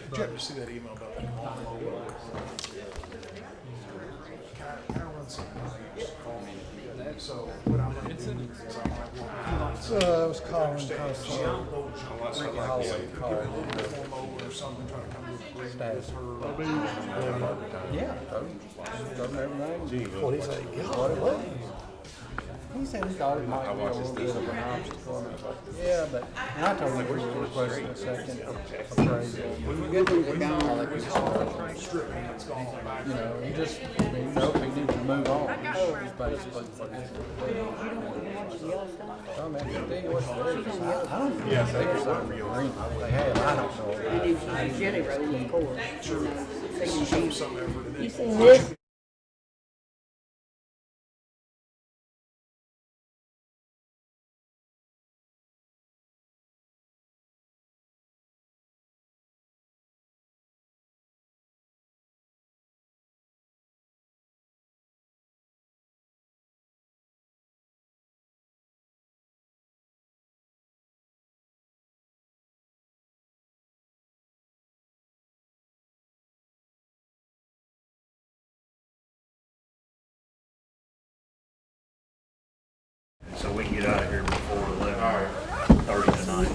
Did you ever see that email about that lawnmower? Can I run something by you? Just call me. So what I'm going to do is I'm like, I was calling because Ricky Holloway called. lawnmower or something, trying to come to agreement with her. Yeah, told him everything. What he say? What it was? He said he thought it might be a little bit of an obstacle. Yeah, but and I told him we're still requesting a second appraisal. Good things are gone. You know, you just if he needs to move on. Is basically what it is. I mean, I don't think so. They have. I don't know. They do Jelly Roll, of course. You seen this? So we can get out of here before 11:30 tonight.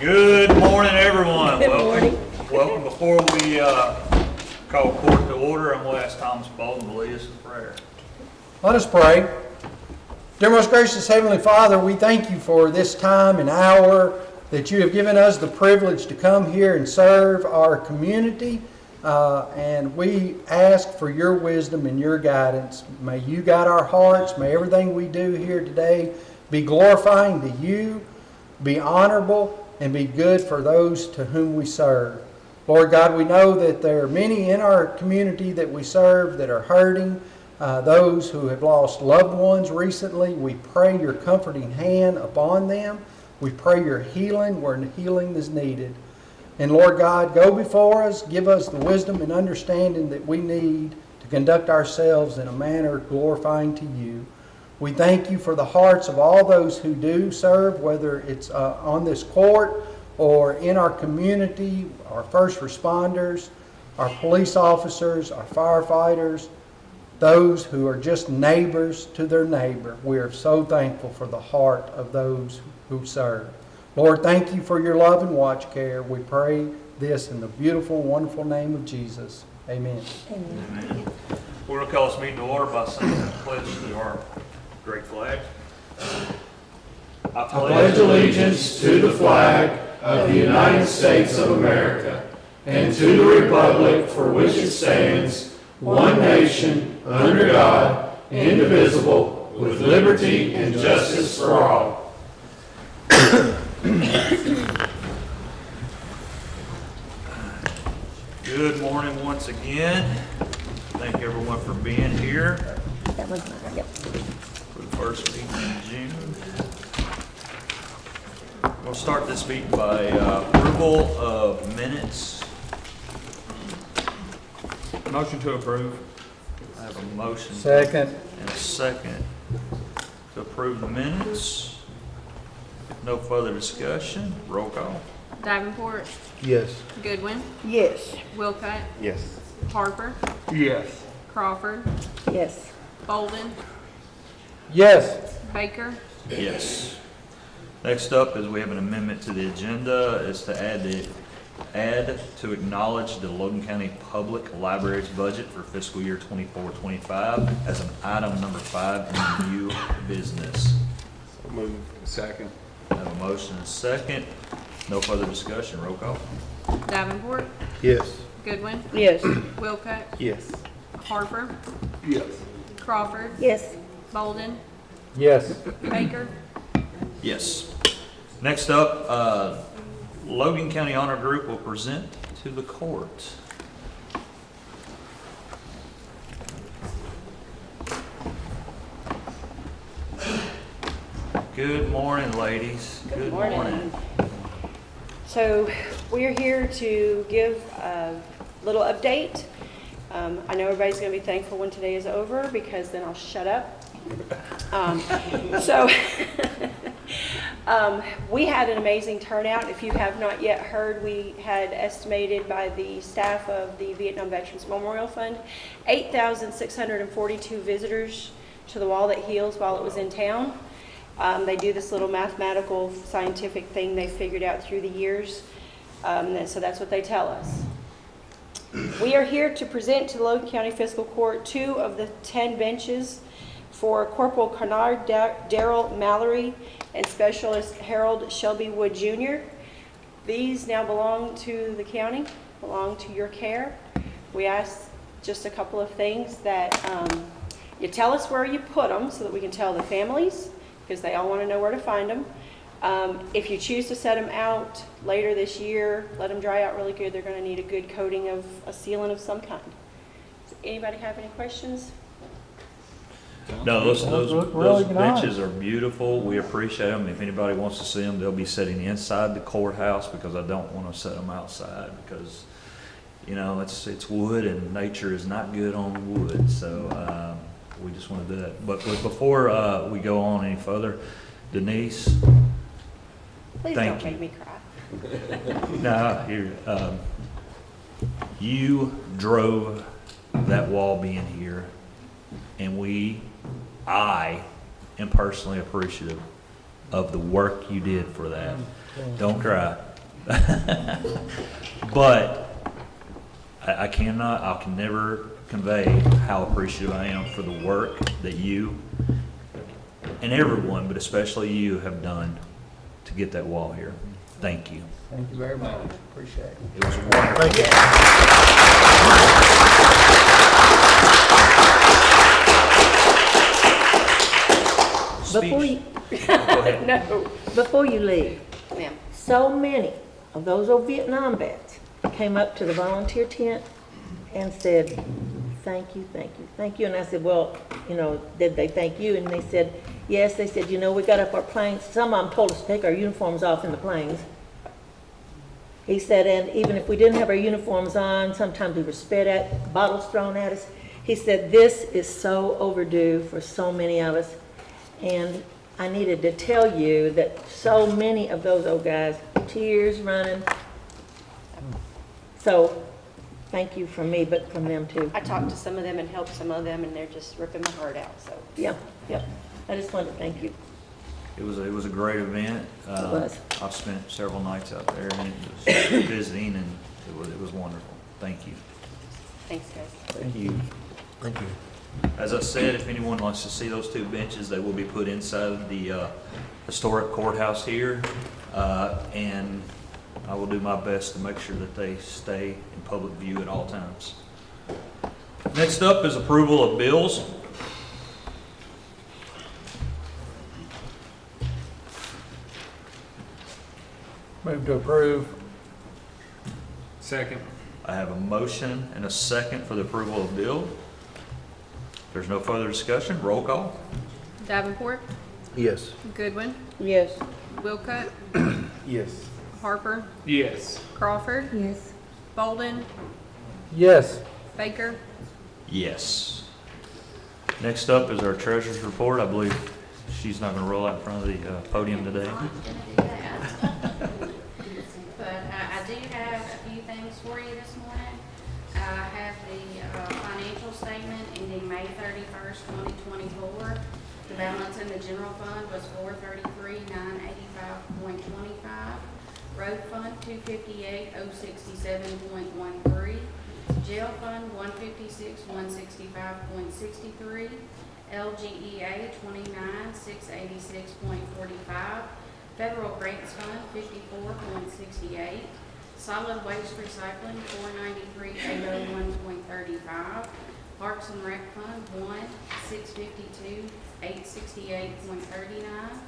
Good morning, everyone. Welcome. Before we call court to order, I'm going to ask Thomas Bolton to lead us in prayer. Let us pray. Dear most gracious Heavenly Father, we thank you for this time and hour that you have given us the privilege to come here and serve our community. And we ask for your wisdom and your guidance. May you guide our hearts. May everything we do here today be glorifying to you, be honorable, and be good for those to whom we serve. Lord God, we know that there are many in our community that we serve that are hurting, those who have lost loved ones recently. We pray your comforting hand upon them. We pray your healing where healing is needed. And Lord God, go before us, give us the wisdom and understanding that we need to conduct ourselves in a manner glorifying to you. We thank you for the hearts of all those who do serve, whether it's on this court or in our community, our first responders, our police officers, our firefighters, those who are just neighbors to their neighbor. We are so thankful for the heart of those who serve. Lord, thank you for your love and watch care. We pray this in the beautiful, wonderful name of Jesus. Amen. Amen. We're going to call this meeting to order by saying a pledge to our great flag. I pledge allegiance to the flag of the United States of America and to the republic for which it stands, one nation, under God, indivisible, with liberty and justice for all. Good morning once again. Thank everyone for being here. That was mine, yep. For the first meeting in June. We'll start this meeting by approval of minutes. Motion to approve. I have a motion. Second. And a second to approve the minutes. If no further discussion, roll call. Davenport, Yes. Goodwin, Yes. Wilcott, Yes. Harper, Yes. Crawford, Yes. Bolden, Yes. Baker. Yes. Next up is we have an amendment to the agenda. Is to add to acknowledge the Logan County Public Library's budget for fiscal year 24-25 as an item number 5 in the new business. Move. Second. I have a motion and a second. No further discussion. Roll call. Davenport, Yes. Goodwin, Yes. Wilcott, Yes. Harper, Yes. Crawford, Yes. Bolden, Yes. Baker. Yes. Next up, Logan County Honor Group will present to the court. Good morning, ladies. Good morning. So we're here to give a little update. I know everybody's going to be thankful when today is over because then I'll shut up. So We had an amazing turnout. If you have not yet heard, we had estimated by the staff of the Vietnam Veterans Memorial Fund, 8,642 visitors to the Wall That Heals while it was in town. They do this little mathematical scientific thing they figured out through the years. So that's what they tell us. We are here to present to the Logan County Fiscal Court 2 of the 10 benches for Corporal Kennard Darrell Mallory and Specialist Harold Shelby Wood Jr. These now belong to the county, belong to your care. We ask just a couple of things, that you tell us where you put them so that we can tell the families, because they all want to know where to find them. If you choose to set them out later this year, let them dry out really good. They're going to need a good coating of a sealant of some kind. Does anybody have any questions? No, those look really benches are beautiful. We appreciate them. If anybody wants to see them, they'll be sitting inside the courthouse, because I don't want to set them outside, because, you know, it's wood and nature is not good on wood. So we just want to do that. But before we go on any further, Denise, Please thank don't you. make me cry. Now, here, you drove that wall being here, and I am personally appreciative of the work you did for that. Don't cry. But I can never convey how appreciative I am for the work that you and everyone, but especially you, have done to get that wall here. Thank you. Thank you very much. Appreciate it. It was wonderful. Thank you. Before you, Go ahead. No, before you leave, ma'am. so many of those old Vietnam vets came up to the volunteer tent and said, thank you, thank you, thank you. And I said, well, you know, did they thank you? And they said, yes. They said, you know, we got up our planes. Some of them told us to take our uniforms off in the planes. He said, and even if we didn't have our uniforms on, sometimes we were spit at, bottles thrown at us. He said, this is so overdue for so many of us. And I needed to tell you that so many of those old guys, tears running. So thank you from me, but from them too. I talked to some of them and helped some of them, and they're just ripping my heart out, so. Yeah, yep. I just wanted to thank you. It was a great event. It was. I've spent several nights out there, and it was visiting, and it was wonderful. Thank you. Thanks, guys. Thank you. Thank you. As I said, if anyone wants to see those 2 benches, they will be put inside the historic courthouse here, and I will do my best to make sure that they stay in public view at all times. Next up is approval of bills. Move to approve. Second. I have a motion and a second for the approval of bill. There's no further discussion. Roll call. Davenport, Yes. Goodwin, Yes. Wilcutt, Yes. Harper, Yes. Crawford, Yes. Bolden, Yes. Baker. Yes. Next up is our treasurer's report. I believe she's not going to roll out in front of the podium today. But I do have a few things for you this morning. I have the financial statement ending May 31st, 2024. The balance in the general fund was $433,985.25. Road fund, $258,067.13. Jail fund, $156,165.63. LGEA, $29,686.45. Federal grants fund, $54.68. Solid waste recycling, $493,801.35. Parks and Rec Fund, $1,652,868.39.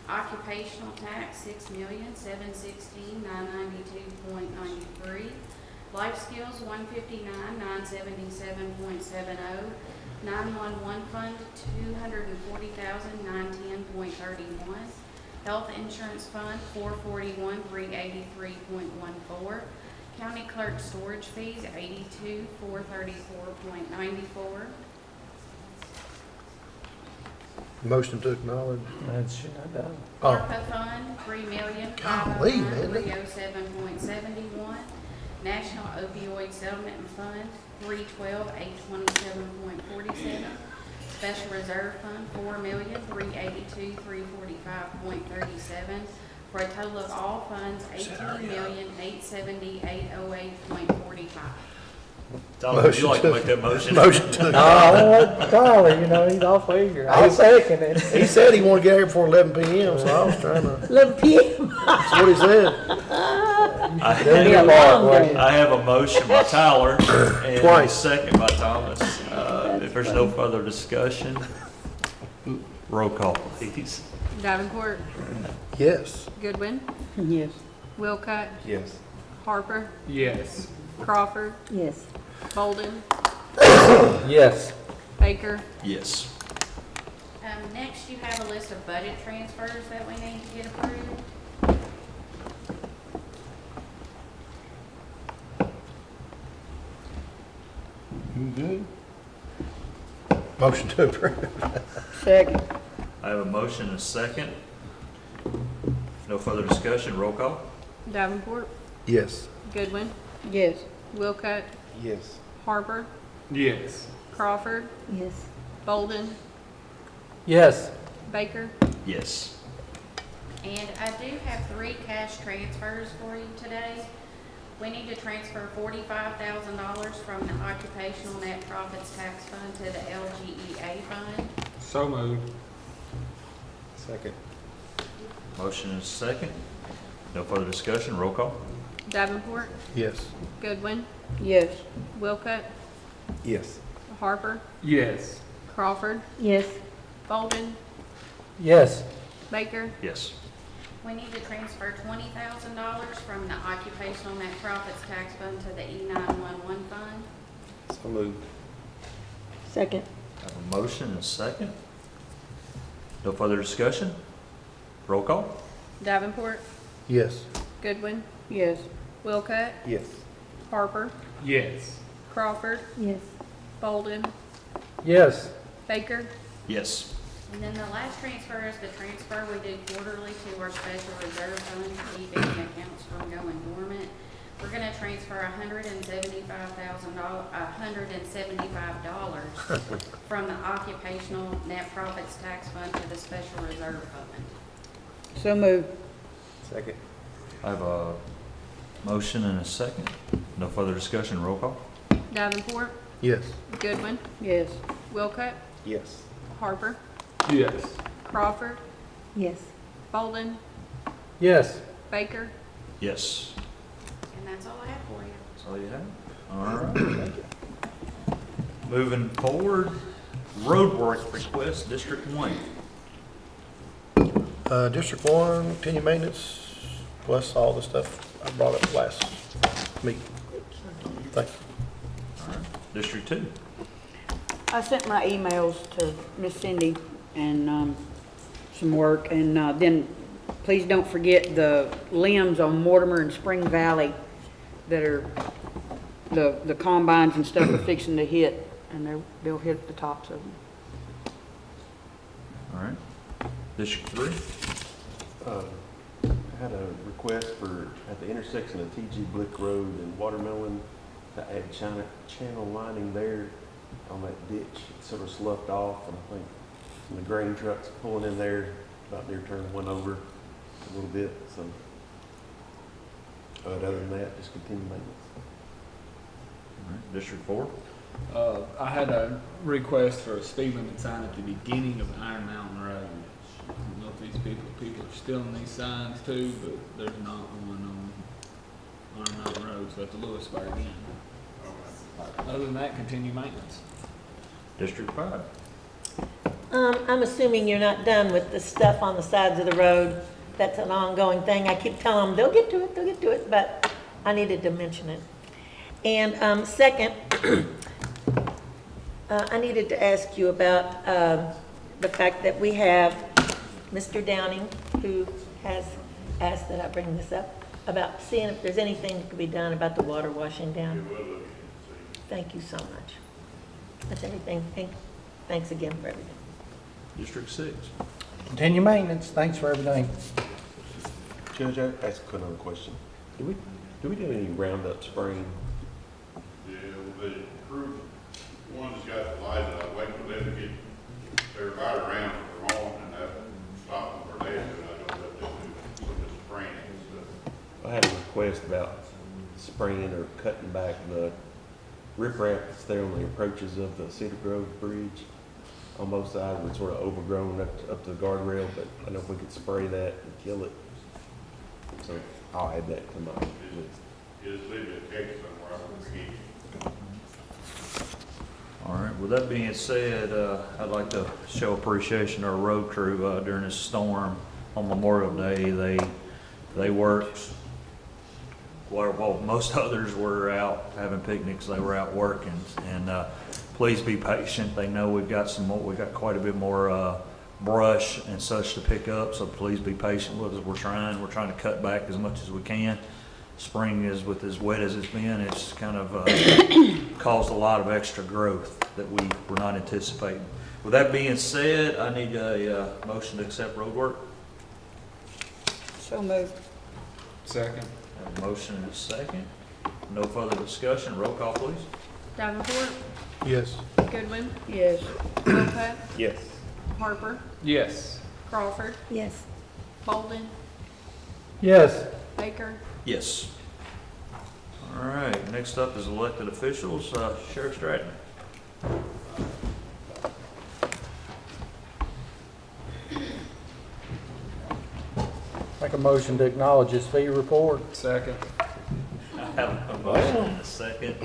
Occupational tax, $6,716,992.93. Life skills, $159,977.70. 911 fund, $240,910.31. Health insurance fund, $441,383.14. County clerk storage fees, $82,434.94. Motion to acknowledge. That should have done. Oh, ARPA fund, Golly, man. 307.71. National Opioid Settlement Fund, 827.47. Special Reserve Fund, 4,382,345.37. For a total of all funds, 18,870,808.45. Tyler, would you like to make that motion? motion to No, I won't let Tyler, he's off eager. I'll second it. He said he wanted to get here before 11 p.m., so I was trying to, 11 p.m. that's what he said. There'll be a bar, won't you? I have a motion by Tyler and a Twice. second by Thomas. If there's no further discussion, roll call, please. Davenport, Yes. Goodwin, Yes. Wilcott, Yes. Harper, Yes. Crawford, Yes. Bolden, Yes. Baker. Yes. Next, you have a list of budget transfers that we need to get approved. Good. Motion to approve. Second. I have a motion and a second. No further discussion, roll call. Davenport, Yes. Goodwin, Yes. Wilcott, Yes. Harper, Yes. Crawford, Yes. Bolden, Yes. Baker. Yes. And I do have 3 cash transfers for you today. We need to transfer $45,000 from the Occupational Net Profits Tax Fund to the LGEA fund. So moved. Second. Motion and a second. No further discussion, roll call. Davenport, Yes. Goodwin, Yes. Wilcott, Yes. Harper, Yes. Crawford, Yes. Bolden, Yes. Baker. Yes. We need to transfer $20,000 from the Occupational Net Profits Tax Fund to the E911 fund. So moved. Second. I have a motion and a second. No further discussion, roll call. Davenport, Yes. Goodwin, Yes. Wilcott, Yes. Harper, Yes. Crawford, Yes. Bolden, Yes. Baker. Yes. And then the last transfer is the transfer we do quarterly to our special reserve fund to keep any accounts from going dormant. We're gonna transfer $175 from the Occupational Net Profits Tax Fund to the Special Reserve Fund. So moved. Second. I have a motion and a second. No further discussion, roll call. Davenport, Yes. Goodwin, Yes. Wilcott, Yes. Harper, Yes. Crawford, Yes. Bolden, Yes. Baker. Yes. And that's all I have for you. That's all you have? All right. Moving forward, road work request, District 1. District 1, continued maintenance, plus all the stuff I brought up last meeting. Thank you. All right. District 2. I sent my emails to Miss Cindy and some work, and then please don't forget the limbs on Mortimer and Spring Valley that are, the combines and stuff are fixing to hit, and they'll hit the tops of them. All right. District 3. I had a request for, at the intersection of T.G. Blick Road and Watermelon, to add channel lining there on that ditch. It's sort of sloughed off, and I think some of the grain trucks pulling in there, about near turning one over a little bit, so. But other than that, just continue maintenance. All right. District 4. I had a request for a speed limit sign at the beginning of Iron Mountain Road. I don't know if these people are stealing these signs too, but there's not one on Iron Mountain Road, so at the Lewisburg end. Other than that, continue maintenance. District 5. I'm assuming you're not done with the stuff on the sides of the road. That's an ongoing thing. I keep telling them, they'll get to it, but I needed to mention it. And second, I needed to ask you about the fact that we have Mr. Downing, who has asked that I bring this up, about seeing if there's anything that could be done about the water washing down. Thank you so much. That's everything. Thanks again for everything. District 6. Continue maintenance, thanks for everything. Judge, I ask another question. Do we do any Roundup spraying? Yeah, well, the crew, one that's got the lights, I wait for them to get, they're right around for long, and that stop them for days, and I don't let them do some of the spraying and stuff. I had a request about spraying or cutting back the riprap that's there on the approaches of the Cedar Grove Bridge on both sides. It's sort of overgrown up to the guardrail, but I know if we could spray that and kill it. So I'll add that to my list. Just leave it a cake somewhere, I can forget. All right, with that being said, I'd like to show appreciation to our road crew during this storm on Memorial Day. They worked while most others were out having picnics. They were out working, and please be patient. They know we've got quite a bit more brush and such to pick up, so please be patient with us. We're trying to cut back as much as we can. Spring is, with as wet as it's been, it's kind of caused a lot of extra growth that we were not anticipating. With that being said, I need a motion to accept road work. So moved. Second. Have a motion and a second. No further discussion. Roll call, please. Davenport, Yes. Goodwin, Yes. Wilcutt, Yes. Harper, Yes. Crawford, Yes. Bolden, Yes. Baker, Yes. All right, next up is elected officials. Sheriff Stratton. Make a motion to acknowledge this fee report. Second. I have a motion and a second.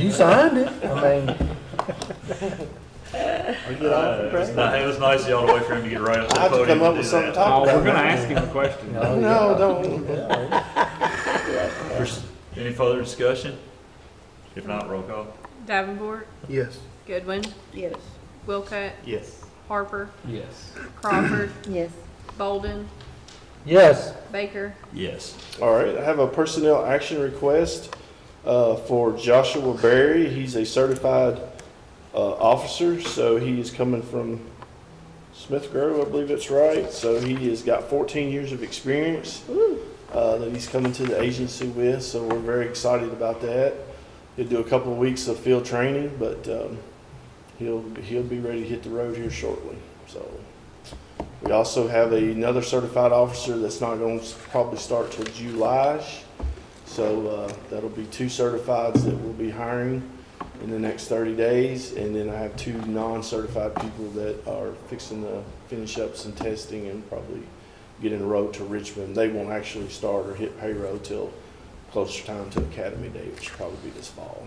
You signed it, I mean. It was nice of y'all to wait for him to get right up to the I have to podium come up to with do something to that. talk Oh, we're about. gonna ask him a question. No, don't. Any further discussion? If not, roll call. Davenport, Yes. Goodwin, Yes. Wilcutt, Yes. Harper, Yes. Crawford, Yes. Bolden, Yes. Baker, Yes. All right, I have a personnel action request for Joshua Berry. He's a certified officer, so he is coming from Smith Grove, I believe that's right. So he has got 14 years of experience that he's coming to the agency with, so we're very excited about that. He'll do a couple of weeks of field training, but he'll be ready to hit the road here shortly. So we also have another certified officer that's not going to probably start till July. So that'll be 2 certifieds that we'll be hiring in the next 30 days. And then I have 2 non-certified people that are fixing to finish up some testing and probably get in the road to Richmond. They won't actually start or hit payroll till closer time to Academy Day, which will probably be this fall.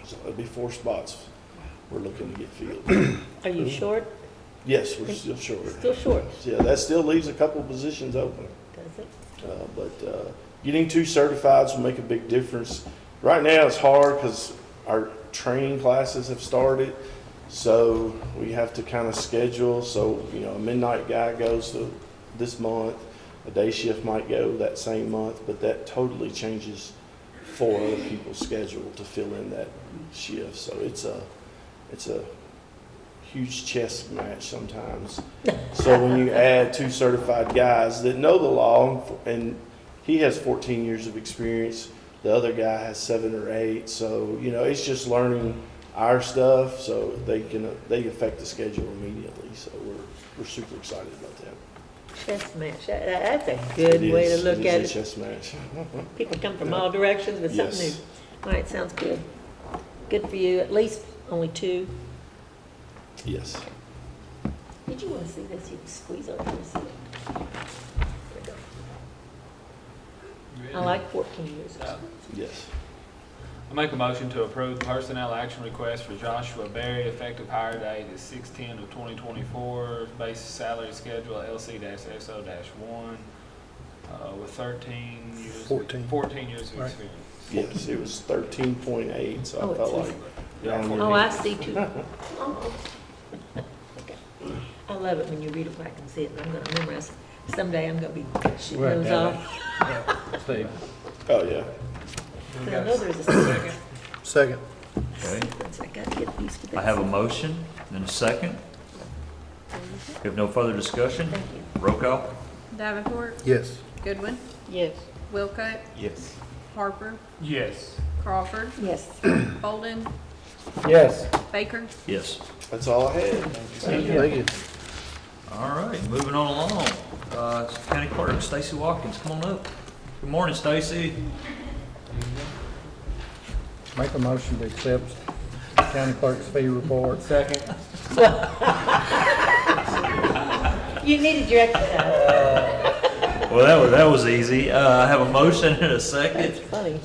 So it'll be 4 spots we're looking to get filled. Are you short? Yes, we're still short. Still short, Yeah, that still leaves a couple of positions open. does it? But getting 2 certifieds will make a big difference. Right now, it's hard because our training classes have started, so we have to kind of schedule. So, a midnight guy goes to this month, a day shift might go that same month, but that totally changes 4 other people's schedule to fill in that shift. So it's a huge chess match sometimes. So when you add 2 certified guys that know the law, and he has 14 years of experience, the other guy has 7 or 8. So, it's just learning our stuff so they affect the schedule immediately. So we're super excited about that. Chess match, that's a good way to look at It is a it. chess match. People come from all directions with something Yes. new. All right, sounds good. Good for you, at least only 2. Yes. Did you want to see this? You can squeeze over and see it. There you go. I like 14 years. Yes. I make a motion to approve the personnel action request for Joshua Berry, effective hire date is 6/10/2024, base salary schedule LC-SO-1, with 14 years of Right. experience. Yes, it was 13.8, so Oh, I felt it's- like. Oh, I see 2. Almost. Okay. I love it when you read it back and see it, and I'm gonna memorize. Someday I'm gonna be shooting Right, those yeah. off. Steve. Oh, yeah. But I know there's a sequence. Second. Okay. I gotta get used to that. I have a motion and a second. If no further discussion, Thank you. roll call. Davenport, Yes. Goodwin, Yes. Wilcott, Yes. Harper, Yes. Crawford, Yes. Bolden, Yes. Baker. Yes. That's all I had. Thank you. All right, moving on along. County Clerk Stacy Watkins, come on up. Good morning, Stacy. Make a motion to accept county clerk's fee report. Second. You needed your exercise. Well, that was easy. I have a motion and a That's second. funny.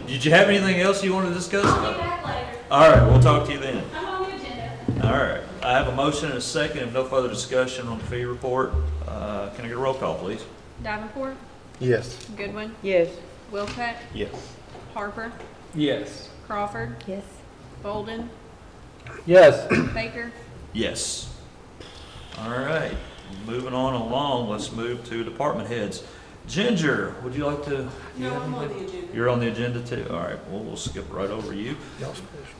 Did you have anything else you wanted to discuss? I'll be back later. All right, we'll talk to you then. I'm on the agenda. All right, I have a motion and a second. If no further discussion on the fee report, can I get a roll call, please? Davenport, Yes. Goodwin, Yes. Wilcott, Yes. Harper, Yes. Crawford, Yes. Bolden, Yes. Baker. Yes. All right, moving on along, let's move to department heads. Ginger, would you like to? No, I'm on the agenda. You're on the agenda too? All right, well, we'll skip right over you.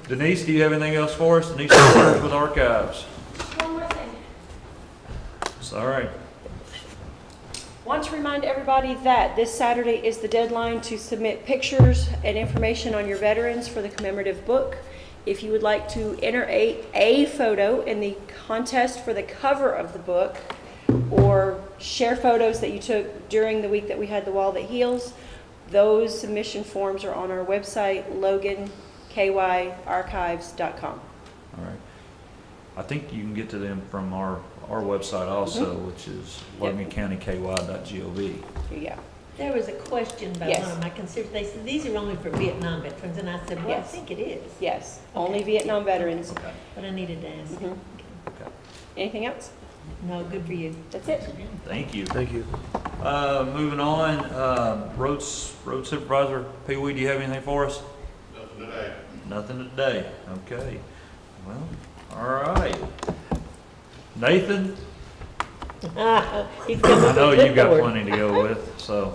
Denise, do you have anything else for us? Denise works with archives. One more thing. It's all right. Want to remind everybody that this Saturday is the deadline to submit pictures and information on your veterans for the commemorative book. If you would like to enter a photo in the contest for the cover of the book, or share photos that you took during the week that we had the Wall That Heals, those submission forms are on our website, logankyarchives.com. All right. I think you can get to them from our website also, which is logancountyky.gov. Here you go. There was a question by Yes. one of my constituents. They said, these are only for Vietnam veterans. And I said, well, I Yes. think it is. Yes, only Vietnam veterans. Okay. But I needed to ask. Mhm. Okay. Anything else? No, good for you. That's it. Thank you. Thank you. Moving on, road supervisor, Pee Wee, do you have anything for us? Nothing today. Nothing today. Okay. Well, all right. Nathan, He's coming I know with you've got Whitmore. plenty to go with, so.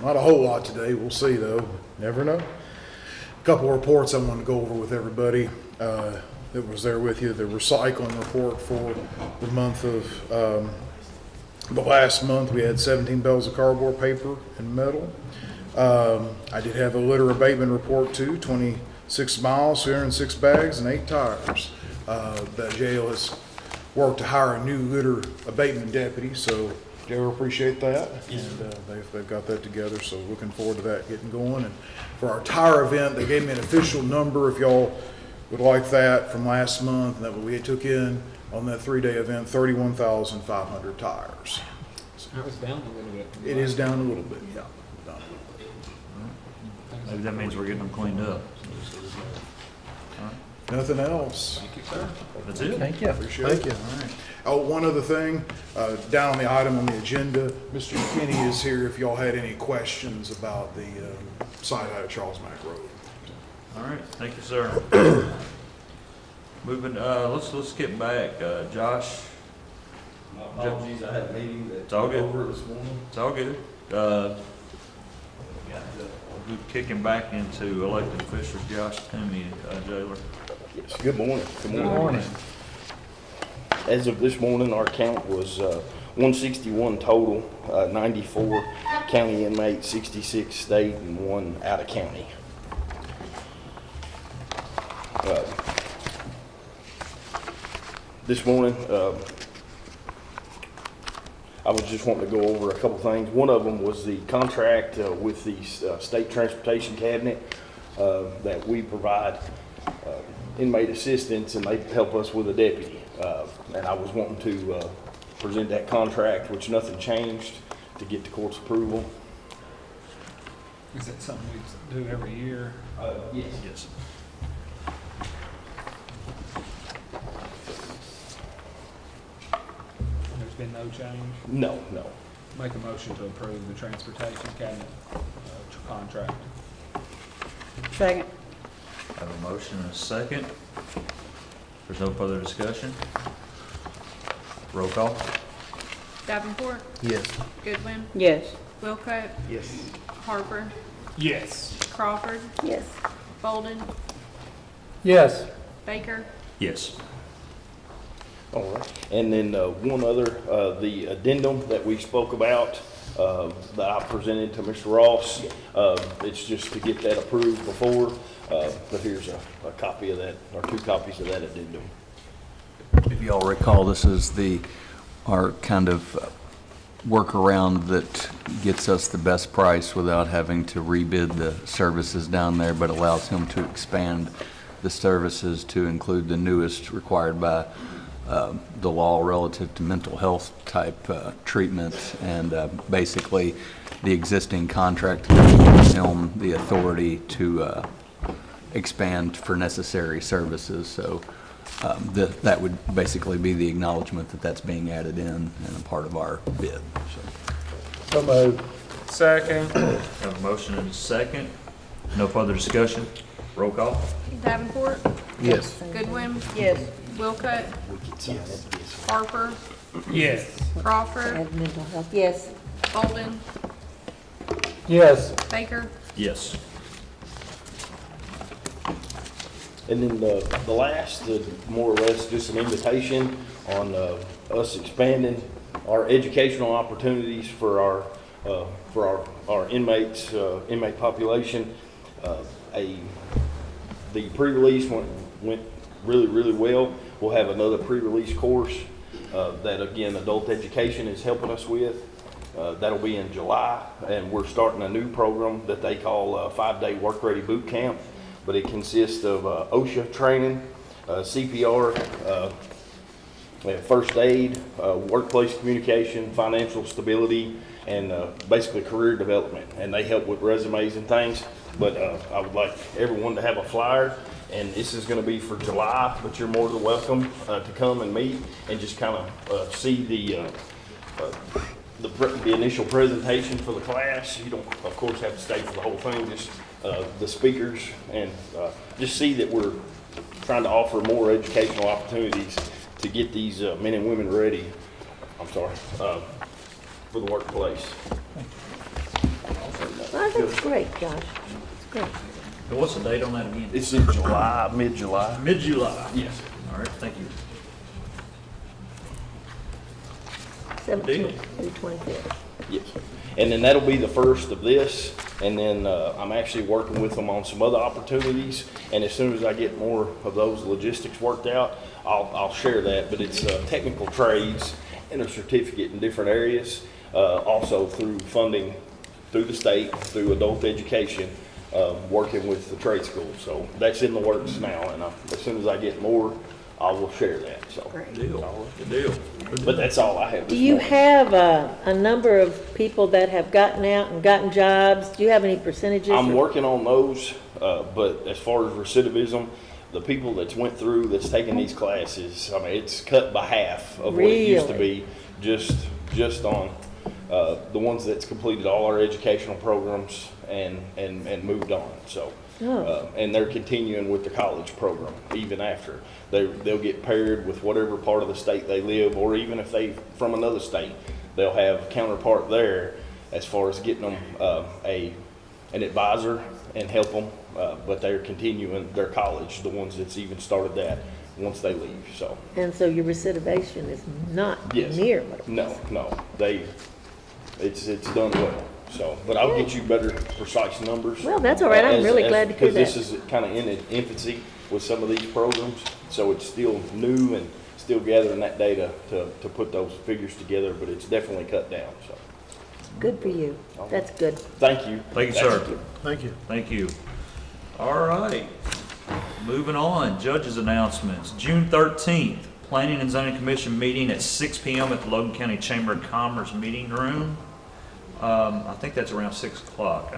Not a whole lot today. We'll see though. Never know. Couple of reports I want to go over with everybody that was there with you. The recycling report for the month of, the last month, we had 17 bales of cardboard, paper, and metal. I did have a litter abatement report too, 26 miles, 306 bags, and 8 tires. The jail has worked to hire a new litter abatement deputy, so jail appreciate that. And they've got that together, so looking forward to that getting going. And for our tire event, they gave me an official number, if y'all would like that, from last month, and that we took in on that 3-day event, 31,500 tires. It was down a little bit. It is down a little bit, yeah. Down a little bit. Maybe that means we're getting them cleaned up. Nothing else. Thank you, sir. That's it? Thank you. Appreciate it. All right. Oh, one other thing, down on the item on the agenda, Mr. McKinney is here if y'all had any questions about the site out of Charles Mack Road. All right, thank you, sir. Moving, let's get back, Josh. Apologies, I had a meeting that. It's all good. Over this morning. It's all good. We're kicking back into elected officials. Josh Toomey, jailer. Yes, good morning. Good Good morning. morning. As of this morning, our count was 161 total, 94 county inmates, 66 state, and 1 out of county. This morning, I was just wanting to go over a couple things. One of them was the contract with the State Transportation Cabinet that we provide inmate assistance, and they help us with a deputy. And I was wanting to present that contract, which nothing changed, to get the court's approval. Is that something we do every year? Yes. Yes. There's been no change? No, no. Make a motion to approve the transportation cabinet contract. Second. I have a motion and a second. There's no further discussion. Roll call. Davenport, Yes. Goodwin, Yes. Wilcott, Yes. Harper, Yes. Crawford, Yes. Bolden, Yes. Baker. Yes. All right. And then one other, the addendum that we spoke about, that I presented to Mr. Ross, it's just to get that approved before, but here's a copy of that, or 2 copies of that addendum. If you all recall, this is our kind of workaround that gets us the best price without having to rebid the services down there, but allows him to expand the services to include the newest required by the law relative to mental health type treatment, and basically the existing contract gives him the authority to expand for necessary services. So that would basically be the acknowledgement that that's being added in and a part of our bid. So moved. Second. Have a motion and a second. No further discussion. Roll call. Davenport, Yes. Goodwin, Yes. Wilcutt, Harper, Yes. Crawford, Add mental health, yes. Bolden, Yes. Baker. Yes. And then the last, more or less just an invitation on us expanding our educational opportunities for our inmates, inmate population. The pre-release went really well. We'll have another pre-release course that, again, adult education is helping us with. That'll be in July, and we're starting a new program that they call 5-day work-ready boot camp. But it consists of OSHA training, CPR, first aid, workplace communication, financial stability, and basically career development. And they help with resumes and things. But I would like everyone to have a flyer, and this is going to be for July, but you're more than welcome to come and meet and just kind of see the initial presentation for the class. You don't, of course, have to stay for the whole thing, just the speakers, and just see that we're trying to offer more educational opportunities to get these men and women ready, for the workplace. Well, that's great, Josh. That's great. And what's the date on that again? It's in July, mid-July. Mid-July. Yes. All right, thank you. 17th through 25th. Yes. And then that'll be the first of this, and then I'm actually working with them on some other opportunities, and as soon as I get more of those logistics worked out, I'll share that. But it's technical trades and a certificate in different areas, also through funding through the state, through adult education, working with the trade school. So that's in the works now, and as soon as I get more, I will share that. So Good deal. Good deal. but that's all I have. Do this you morning. have a number of people that have gotten out and gotten jobs? Do you have any percentages? I'm working on those, but as far as recidivism, the people that's went through, that's taken these classes, I mean, it's cut by half of what it used to be, just on the ones that's completed all our educational programs and moved on. So, and they're continuing with the college program even after. They'll get paired with whatever part of the state they live, or even if they from another state, they'll have a counterpart there as far as getting them an advisor and help them. But they're continuing their college, the ones that's even started that once they leave. So. And so your recidivation is not Yes. near what it was. No, it's done well. So, but I'll get you better precise numbers. Well, that's all right. I'm really glad to hear that. Because this is kind of in its infancy with some of these programs, so it's still new and still gathering that data to put those figures together, but it's definitely cut down, so. Good for you. That's good. Thank you. Thank you, sir. Thank you. Thank you. All right. Moving on, judges' announcements. June 13th, Planning and Zoning Commission meeting at 6 p.m. at the Logan County Chamber of Commerce meeting room. I think that's around 6 o'clock.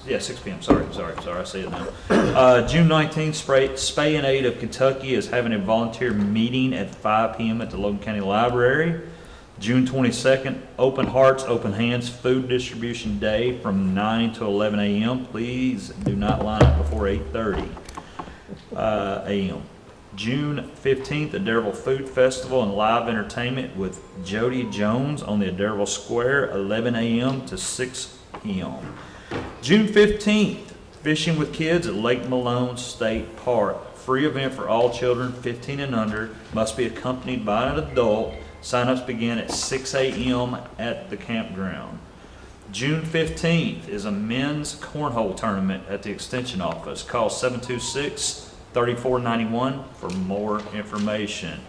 6 p.m. Sorry, I see it now. June 19th, Spay and Aid of Kentucky is having a volunteer meeting at 5 p.m. at the Logan County Library. June 22nd, Open Hearts, Open Hands Food Distribution Day from 9 to 11 a.m. Please do not line up before 8:30 a.m. June 15th, Adderville Food Festival and live entertainment with Jody Jones on the Adderville Square, 11 a.m. to 6 p.m. June 15th, Fishing with Kids at Lake Malone State Park, free event for all children 15 and under, must be accompanied by an adult. Sign-ups begin at 6 a.m. at the campground. June 15th is a men's cornhole tournament at the Extension Office. Call 726-3491 for more information.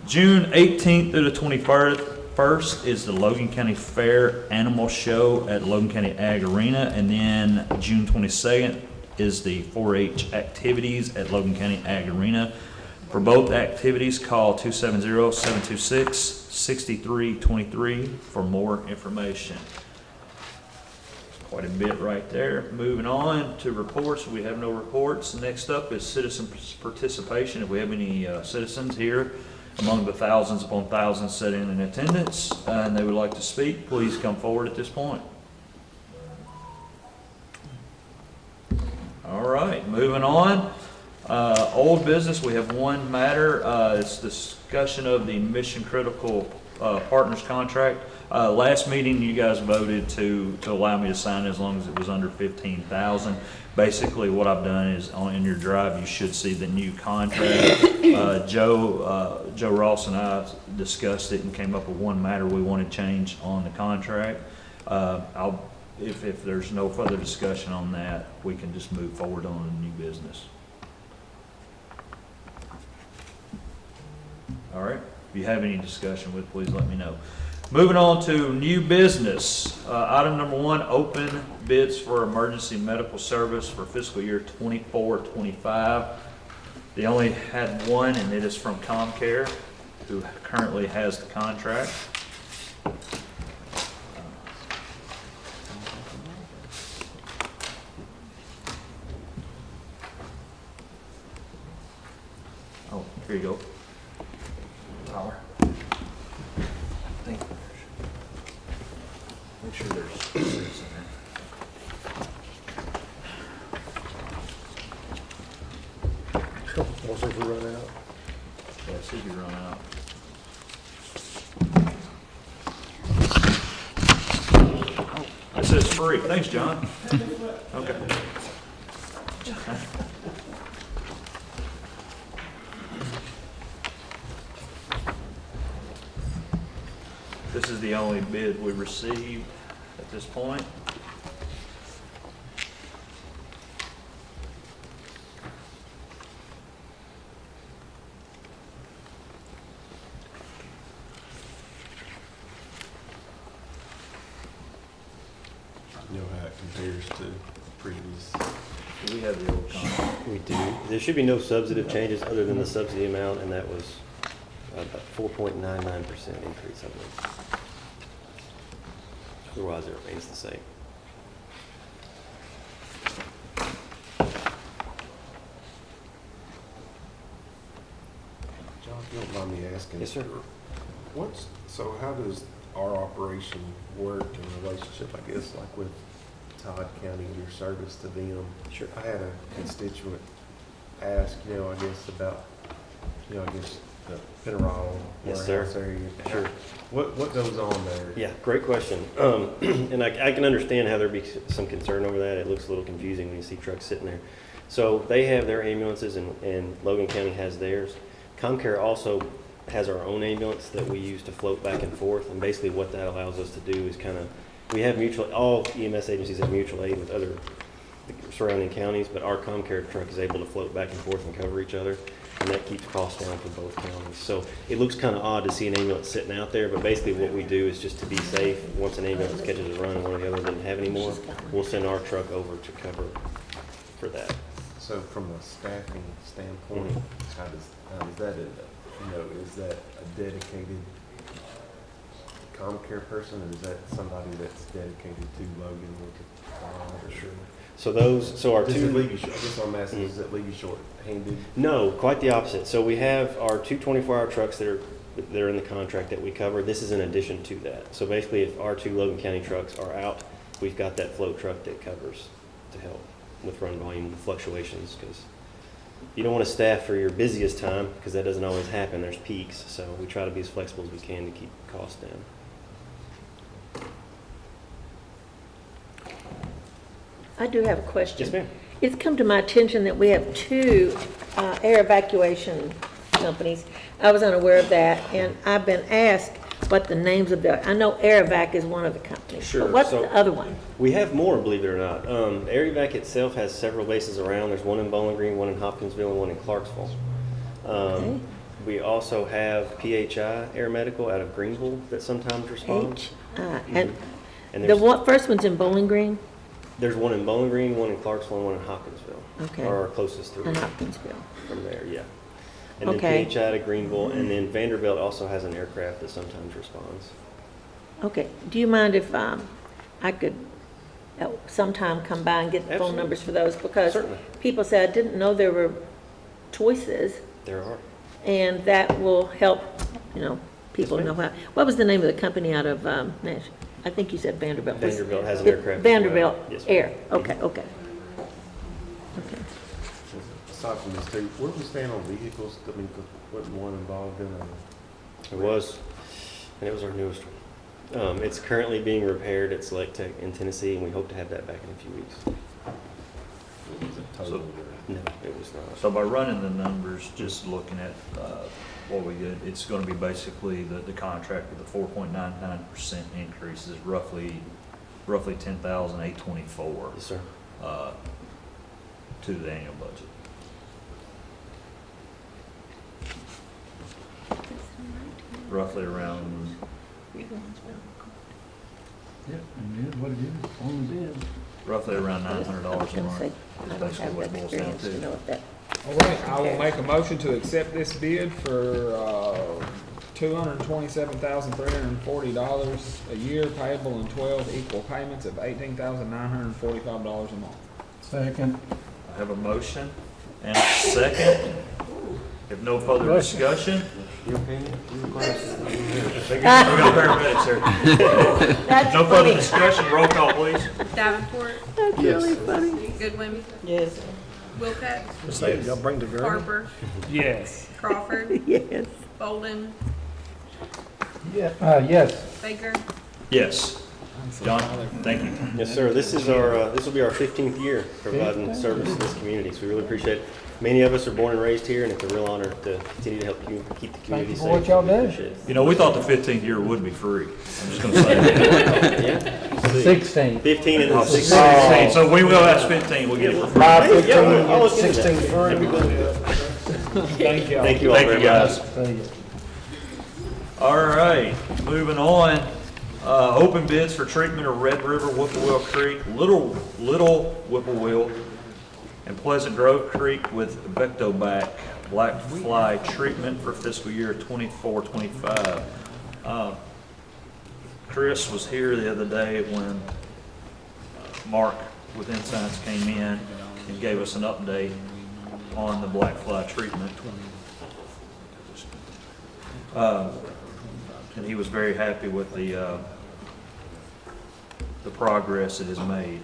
June 18th through the 21st is the Logan County Fair Animal Show at Logan County Ag Arena. And then June 22nd is the 4-H activities at Logan County Ag Arena. For both activities, call 270-726-6323 for more information. Quite a bit right there. Moving on to reports, we have no reports. Next up is citizen participation. If we have any citizens here among the thousands upon thousands sitting in attendance and they would like to speak, please come forward at this point. All right, moving on. Old business, we have one matter. It's discussion of the mission critical partners contract. Last meeting, you guys voted to allow me to sign as long as it was under 15,000. Basically, what I've done is in your drive, you should see the new contract. Joe Ross and I discussed it and came up with one matter we want to change on the contract. If there's no further discussion on that, we can just move forward on a new business. All right. If you have any discussion with, please let me know. Moving on to new business. Item number 1, open bids for emergency medical service for fiscal year 24-25. They only had one, and it is from ComCare, who currently has the contract. Oh, here you go. Tyler. Make sure there's space in there. We'll see if we run out. Yeah, see if you run out. It says free. Thanks, John. Okay. This is the only bid we received at this point. You know how it compares to previous. Do we have the old contract? We do. There should be no substantive changes other than the subsidy amount, and that was about 4.99% increase, I believe. Otherwise, it remains the same. John, if you don't mind me asking. Yes, sir. So how does our operation work in relationship, I guess, like with Todd County and your service to them? Sure. I had a constituent ask, I guess about, I guess the Penarol Yes, warehouse sir. area. Sure. What goes on there? Yeah, great question. And I can understand how there'd be some concern over that. It looks a little confusing when you see trucks sitting there. So they have their ambulances, and Logan County has theirs. ComCare also has our own ambulance that we use to float back and forth. And basically what that allows us to do is we have all EMS agencies have mutual aid with other surrounding counties, but our ComCare truck is able to float back and forth and cover each other. And that keeps costs down for both counties. So it looks kind of odd to see an ambulance sitting out there, but basically what we do is just to be safe. Once an ambulance catches a run and one or the other doesn't have any more, we'll send our truck over to cover for that. So from a staffing standpoint, how does that end up? Is that a dedicated ComCare person, or is that somebody that's dedicated to Logan or to Todd? Sure. So our Does two. it leave you short? I guess what I'm asking is, does it leave you short-handed? No, quite the opposite. So we have our two 24-hour trucks that are in the contract that we cover. This is in addition to that. So basically, if our two Logan County trucks are out, we've got that float truck that covers to help with run volume fluctuations, because you don't want to staff for your busiest time, because that doesn't always happen. There's peaks. So we try to be as flexible as we can to keep costs down. I do have a question. Yes, ma'am. It's come to my attention that we have two air evacuation companies. I was unaware of that, and I've been asked what the names of the, I know AirVac is one of the companies. Sure, But what's so- the other one? We have more, believe it or not. AirVac itself has several bases around. There's one in Bowling Green, one in Hopkinsville, and one in Clarksville. Okay. We also have PHI Air Medical out of Greenville that sometimes responds. And And the there's, first one's in Bowling Green there's one in Bowling Green, one in Clarksville, and one in Hopkinsville. Okay. Are our closest three and Hopkinsville. from there, yeah. And then Okay. PHI to Greenville, and then Vanderbilt also has an aircraft that sometimes responds. Okay. Do you mind if I could sometime come by and get the phone Absolutely. numbers for those? Because Certainly. people say, I didn't know there were choices, There are. and that will help, people Yes, know ma'am. how. What was the name of the company out of Nash? I think you said Vanderbilt. Vanderbilt has an aircraft as well. Vanderbilt Yes, ma'am. Air. Okay, okay. Okay. Aside from this too, where do we stand on vehicles? I mean, wasn't one involved in a? It was, and it was our newest one. It's currently being repaired at Select Tech in Tennessee, and we hope to have that back in a few weeks. So, No, it was not. so by running the numbers, just looking at what we get, it's going to be basically the contract with the 4.99% increase is roughly $10,824 Yes, sir. to the annual budget. Roughly around, Yeah, and it is what it is, as long as it is. roughly around $900 I was a gonna month. say, Is I don't basically have what that it boils down experience to to. know if that. All right, I will make a motion to accept this bid for $227,340 a year, payable in 12 equal payments of $18,945 a month. Second. I have a motion and a second. If no further discussion, Your opinion? Your glasses? we got paramedics here. That's No further funny. discussion, roll call please. Davenport, That's really funny. Goodwin, Yes. Wilcutt, Harper, Yes. Crawford, Yes. Bolden, Yes. Baker. Yes. John, thank you. Yes, sir. This is our, this will be our 15th year providing service to this community, so we really appreciate it. Many of us are born and raised here, and it's a real honor to continue to help you keep the community you safe. for what y'all We do. appreciate it. You know, we thought the 15th year would be free. I'm just gonna say that. Yeah. See. 16. 15 and then Oh, 16. 16. So we will have 15, we'll get it for free. Buy Hey, yeah, 15, I'll get look into that. 16 free. Thank you. Thank you all Thank very you, much. guys. See ya. All right, moving on. Open bids for treatment of Red River, Whippoorwill Creek, Little Whippoorwill, and Pleasant Grove Creek with Vectobac black fly treatment for fiscal year 24-25. Chris was here the other day when Mark with Insights came in and gave us an update on the black fly treatment. And he was very happy with the progress it has made.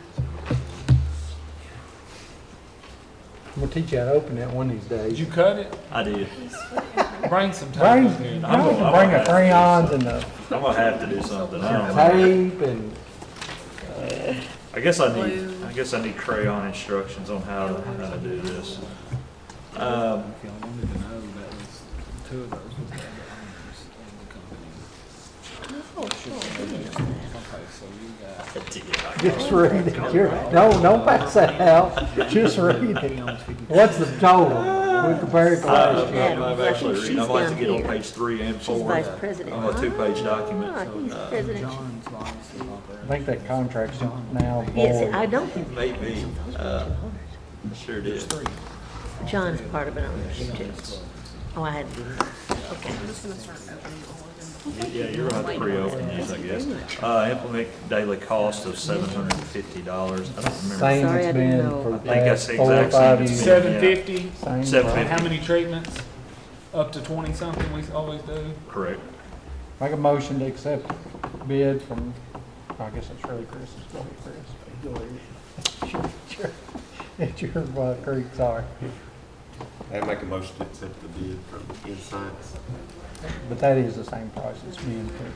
We'll teach you how to open that one of these Did days. you cut it? I did. Bring some tape Bring, up here. you I'm can gonna bring have the to crayons and the I'm gonna have to do something. I don't know. tape and, I guess I need crayon instructions on how to do this. If y'all wanted to know, that was, two of those was the owners of the company. Okay, so you got. just read it. Don't pass that out. Just read it. What's the total? We compare it to last year. I've actually read, I'd like to get on page 3 and 4. She's vice president. On a 2-page document. He's president. John's license I operator. think that contract's now Yes, void. I don't think Maybe, sure did. John's part of an ownership too. Oh, I had, okay. Yeah, you're gonna have to pre-open these, I guess. Implement daily cost of $750. I don't remember. Same Sorry, I it's didn't been know. for the I think that's past the 4 or exact 5 same it's years. been. $750, Same $750. price. how many treatments? Up to 20 something, we always do. Correct. Make a motion to accept bid from, I guess it's really Chris, it's probably Chris. Sure. It's your creek, sorry. I make a motion to accept the bid from Insights. But that is the same price it's being for.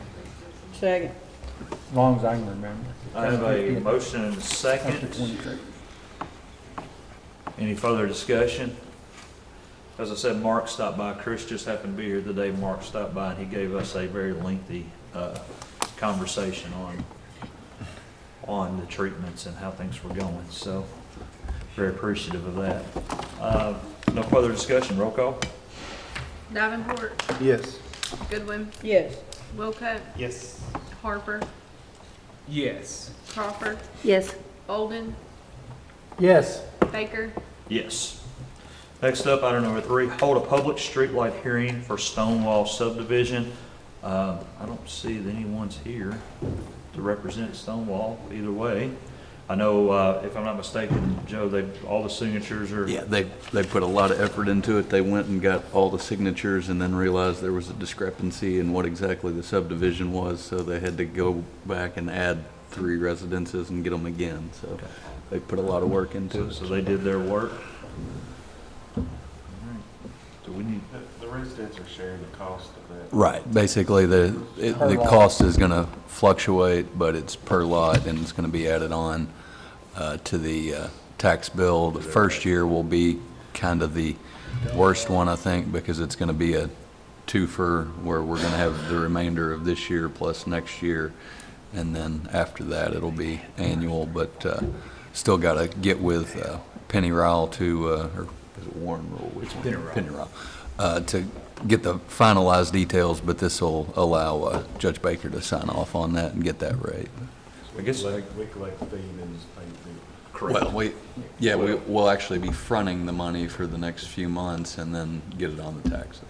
Second. as long as I can remember. I have a motion and a After second. 20 trips. Any further discussion? As I said, Mark stopped by. Chris just happened to be here today. Mark stopped by and he gave us a very lengthy conversation on the treatments and how things were going. So very appreciative of that. No further discussion. Roll call. Davenport, Yes. Goodwin, Yes. Wilcutt, Yes. Harper, Yes. Crawford, Yes. Bolden, Yes. Baker, Yes. Next up, item number 3, hold a public streetlight hearing for Stonewall subdivision. I don't see that anyone's here to represent Stonewall either way. I know, if I'm not mistaken, Joe, all the signatures are. Yeah, they put a lot of effort into it. They went and got all the signatures and then realized there was a discrepancy in what exactly the subdivision was, so they had to go back and add 3 residences and get them again. So Okay. they put a lot of work into it. So they did their work. So we need, The residents are sharing the cost of that. Right, basically, the lot. cost is gonna fluctuate, but it's per lot, and it's gonna be added on to the tax bill. The first year will be kind of the worst one, I think, because it's gonna be a twofer, where we're gonna have the remainder of this year plus next year, and then after that, it'll be annual, but still gotta get with Penny Rowell to, or is it Warren Rule? Which one? Penny Rowell. To get the finalized details, but this will allow Judge Baker to sign off on that and get that rate. I guess, We collect the fee and then just pay the bill. correct. Well, we'll actually be fronting the money for the next few months and then get it on the taxes.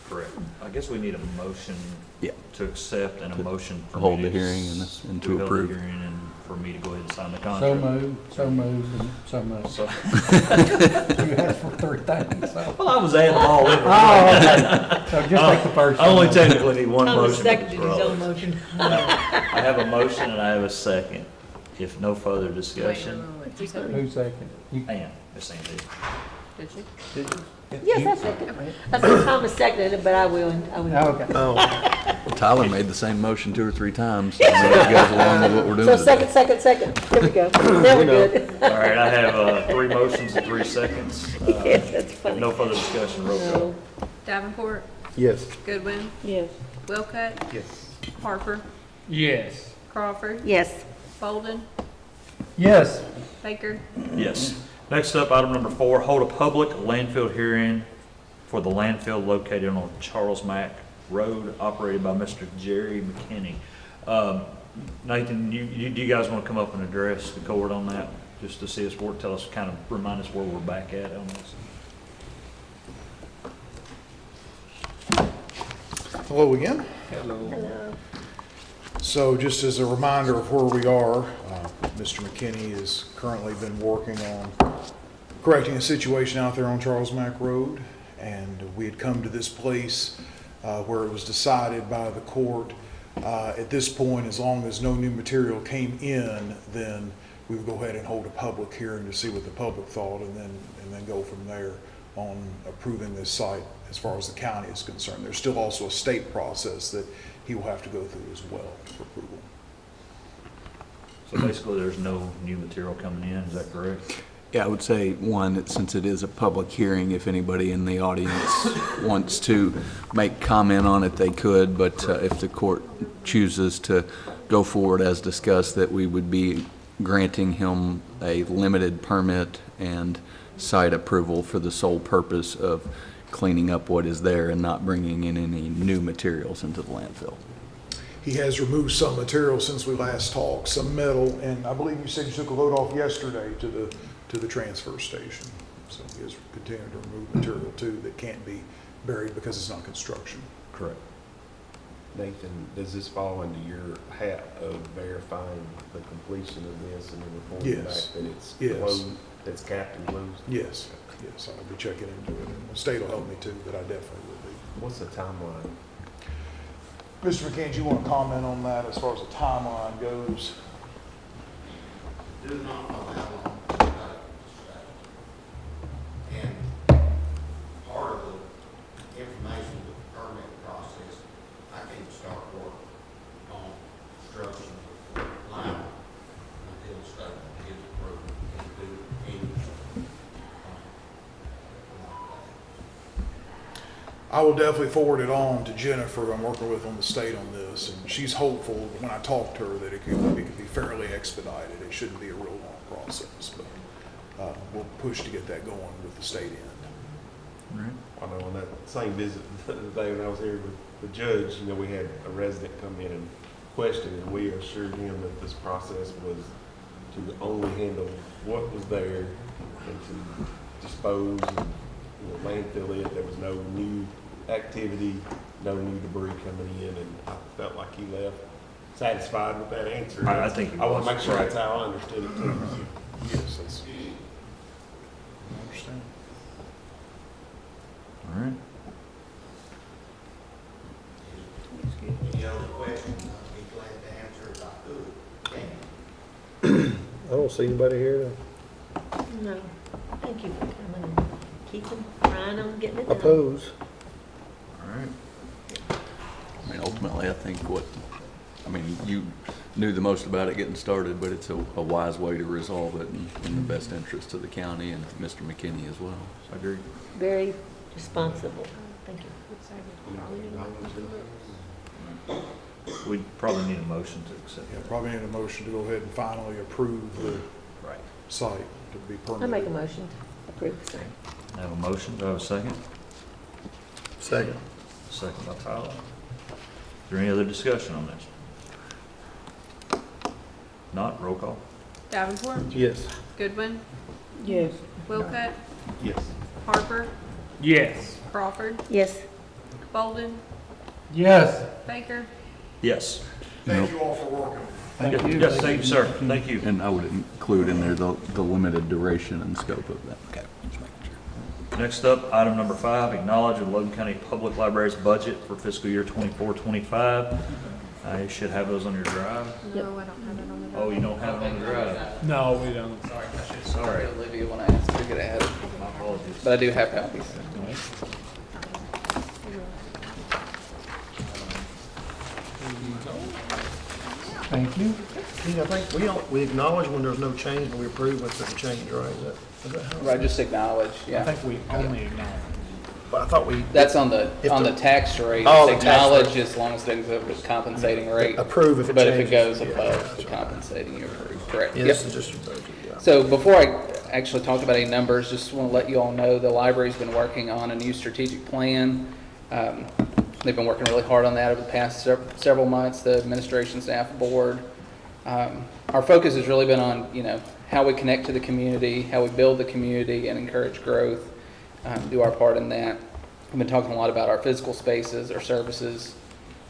Correct. I guess we need a motion Yeah. to accept and a motion for hold me the to hearing and to hold the approve. hearing and for me to go ahead and sign the So contract. moved, and so much. So, You asked for 3 things, so. well, I was adding them all in. Oh, so just take the first. I only one. technically need one Thomas motion. seconded his for all. own motion. I have a motion and I have a second. If no further wait, discussion, who seconded? Who's second? You, Ann, Miss Ann did. Did she? did you? Yes, I second. I said Thomas seconded it, but I will. Okay. Tyler made the same motion 2 or 3 times. So it goes along with what we're doing So today. second. There we go. Now we're good. All right, I have 3 motions in 3 seconds. Yes, that's funny. No further discussion, roll call. No. Davenport, Yes. Goodwin, Yes. Wilcutt, Yes. Harper, Yes. Crawford, Yes. Bolden, Yes. Baker, Yes. Next up, item number 4, hold a public landfill hearing for the landfill located on Charles Mack Road, operated by Mr. Jerry McKinney. Nathan, do you guys want to come up and address the court on that, just to see us work, tell us, kind of remind us where we're back at on this? Hello again. Hello. So just as a reminder of where we are, Mr. McKinney has currently been working on correcting a situation out there on Charles Mack Road. And we had come to this place where it was decided by the court, at this point, as long as no new material came in, then we would go ahead and hold a public hearing to see what the public thought, and then go from there on approving this site as far as the county is concerned. There's still also a state process that he will have to go through as well for approval. So basically, there's no new material coming in, is that correct? Yeah, I would say, one, since it is a public hearing, if anybody in the audience wants to make comment on it, they could, but if the court chooses to go forward as discussed, that we would be granting him a limited permit and site approval for the sole purpose of cleaning up what is there and not bringing in any new materials into the landfill. He has removed some material since we last talked, some metal, and I believe you said you took a load off yesterday to the transfer station. So he has continued to remove material too that can't be buried because it's not construction. Correct. Nathan, does this fall into your hat of verifying the completion of this and then reporting back Yes. that it's Yes. closed, that's capped and closed? Yes, I'll be checking into it, and the state will help me too, but I definitely will be. What's the timeline? Mr. McKinney, do you want to comment on that as far as the timeline goes? Do not know how long. And part of the information with the permit process, I can't start work on construction I will definitely forward it on to Jennifer, who I'm working with on the state on this, and she's hopeful when I talk to her that it could be fairly expedited. It shouldn't be a real long process, but we'll push to get that going with the state end. I know on that same visit the day when I was here with the judge, we had a resident come in and question, and we assured him that this process was to only handle what was there and to dispose and landfill it. There was no new activity, no new debris coming in, and I felt like he left satisfied with that answer. I think he I want was, to make sure right. that's how I understood it too. Yes, that's, I understand. All right. Any other questions, I'd be glad to answer if I could. I don't see anybody here No, thank you for coming and keeping, trying on getting it to done. oppose. All right. I mean, ultimately, I think you knew the most about it getting started, but it's a wise way to resolve it in the best interest of the county and Mr. McKinney as well. I agree. Very responsible. Thank you. We probably need a motion to accept Yeah, that. probably need a motion to go ahead and finally approve the Right. site to be I permitted. make a motion to approve the same. I have a motion. Do I have a second? Second. Second by Tyler. Is there any other discussion on this? Not, roll call. Davenport, Yes. Goodwin, Yes. Wilcutt, Yes. Harper, Yes. Crawford, Yes. Bolden, Yes. Baker. Yes. Thank you all for working. Yes, thank you, sir. Thank you. And I would include in there the limited duration and scope of that. Okay, just making sure. Next up, item number 5, acknowledge the Logan County Public Library's budget for fiscal year 24-25. I should have those on your drive. No, I don't have it on the. Oh, you don't have it on the drive? No, we don't. Sorry. Olivia when I asked her to get it added, My apologies. but I do have copies. Thank you. I think we acknowledge when there's no change, but we approve when there's a change, right? Is that how? Right, just acknowledge, I yeah. think we only acknowledge. But I thought we. That's on the If the- tax rate. Oh, It's the tax acknowledge rate. as long as things over the compensating rate. Approve if it But if it changes. goes Yeah, above the that's right. compensating, you approve, correct? Yeah, Yep. this is just your budget, yeah. So before I actually talk about any numbers, just want to let you all know the library's been working on a new strategic plan. They've been working really hard on that over the past several months, the administration, staff, board. Our focus has really been on, how we connect to the community, how we build the community and encourage growth, do our part in that. We've been talking a lot about our physical spaces, our services,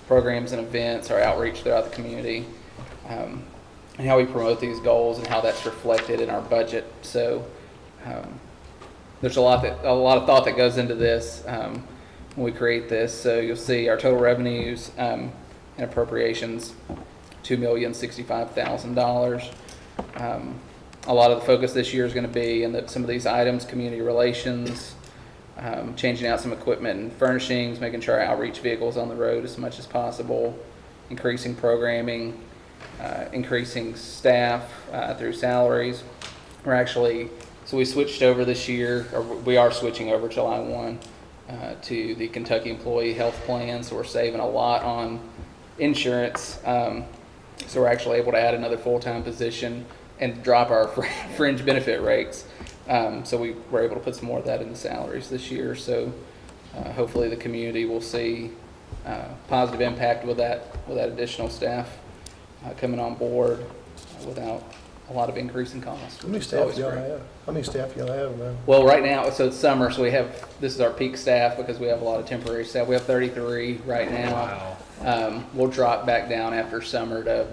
programs and events, our outreach throughout the community, and how we promote these goals and how that's reflected in our budget. So there's a lot of thought that goes into this when we create this. So you'll see our total revenues and appropriations, $2,065,000. A lot of the focus this year is going to be in some of these items: community relations, changing out some equipment and furnishings, making sure our outreach vehicles on the road as much as possible, increasing programming, increasing staff through salaries. So we switched over this year, or we are switching over July 1 to the Kentucky Employee Health Plan, so we're saving a lot on insurance. So we're actually able to add another full-time position and drop our fringe benefit rates. So we were able to put some more of that in the salaries this year. So hopefully the community will see positive impact with that additional staff coming on board without a lot of increase in cost. How many staff y'all have? How many staff y'all have now? Well, right now, so it's summer, so this is our peak staff because we have a lot of temporary staff. We have 33 right now. Wow. We'll drop back down after summer to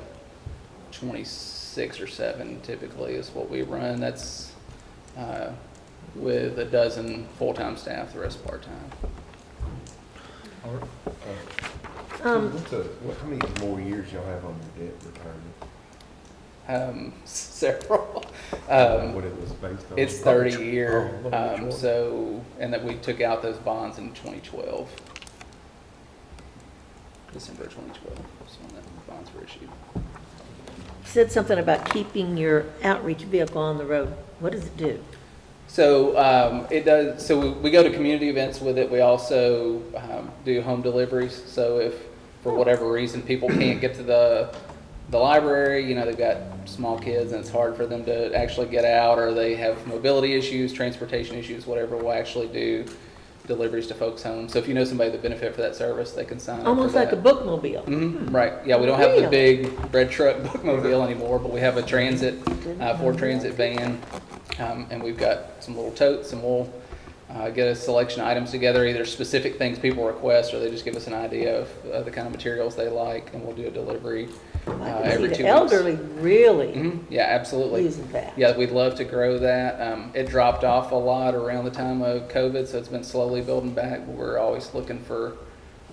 26 or 7 typically is what we run. That's with a dozen full-time staff, the rest part-time. How many more years y'all have on your debt retirement? Several. What it was based on? It's 30 year. And that we took out those bonds in 2012. December 2012 is when the bonds were issued. You said something about keeping your outreach vehicle on the road. What does it do? So it does. So we go to community events with it. We also do home deliveries. So if for whatever reason people can't get to the library, they've got small kids and it's hard for them to actually get out, or they have mobility issues, transportation issues, whatever, we'll actually do deliveries to folks' homes. So if you know somebody that benefit for that service, they can sign up Almost for like that. a bookmobile. Right. Yeah, we don't have the Really? big red truck bookmobile anymore, but we have a transit, Ford Transit van, and we've got some little totes, and we'll get a selection of items together, either specific things people request, or they just give us an idea of the kind of materials they like, and we'll do a delivery every 2 weeks. The elderly really Yeah, absolutely. using that. Yeah, we'd love to grow that. It dropped off a lot around the time of COVID, so it's been slowly building back, but we're always looking for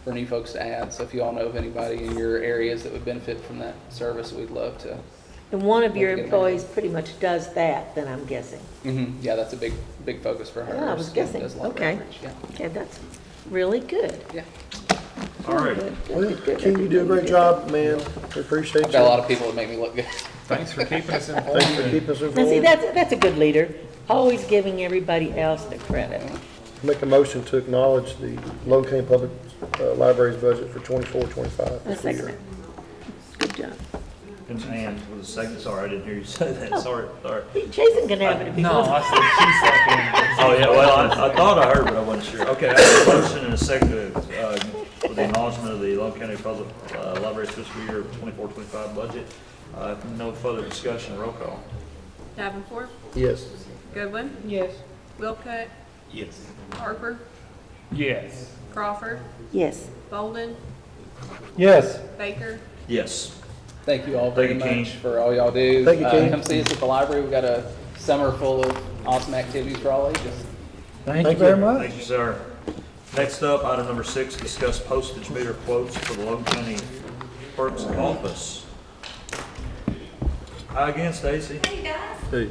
new folks to add. So if you all know of anybody in your areas that would benefit from that service, we'd love to. And one of your Love to get employees pretty much does that, then I'm guessing. Yeah, that's a big focus for her. Yeah, I was guessing. Does a lot of Okay. outreach, yeah. Okay, that's really good. Yeah. All right. Ken, you do a great job, man. We appreciate I've you. got a lot of people that make me look good. Thanks for keeping us informed. Thanks for keeping us Now, see, informed. that's a good leader, always giving everybody else the credit. Make a motion to acknowledge the Logan County Public Library's budget for 24-25. A second. Good job. And with a second, sorry, I didn't hear you say that. Sorry. Jason can have it if he No, wants. I said she seconded. Oh, yeah, well, I thought I heard, but I wasn't sure. Okay, I have a motion and a second for the acknowledgement of the Logan County Public Library's fiscal year 24-25 budget. No further discussion, roll call. Davenport, Yes. Goodwin, Yes. Wilcutt, Yes. Harper, Yes. Crawford, Yes. Bolden, Yes. Baker. Yes. Thank you all very Thank you, Ken. much for all y'all do. Thank you, Ken. Come see us at the library. We've got a summer full of awesome activities for all ages. Thank you very much. Thank you, sir. Next up, item number 6, discuss postage meter quotes for the Logan County Clerk's office. Hi again, Stacy. Hey, guys. Hey.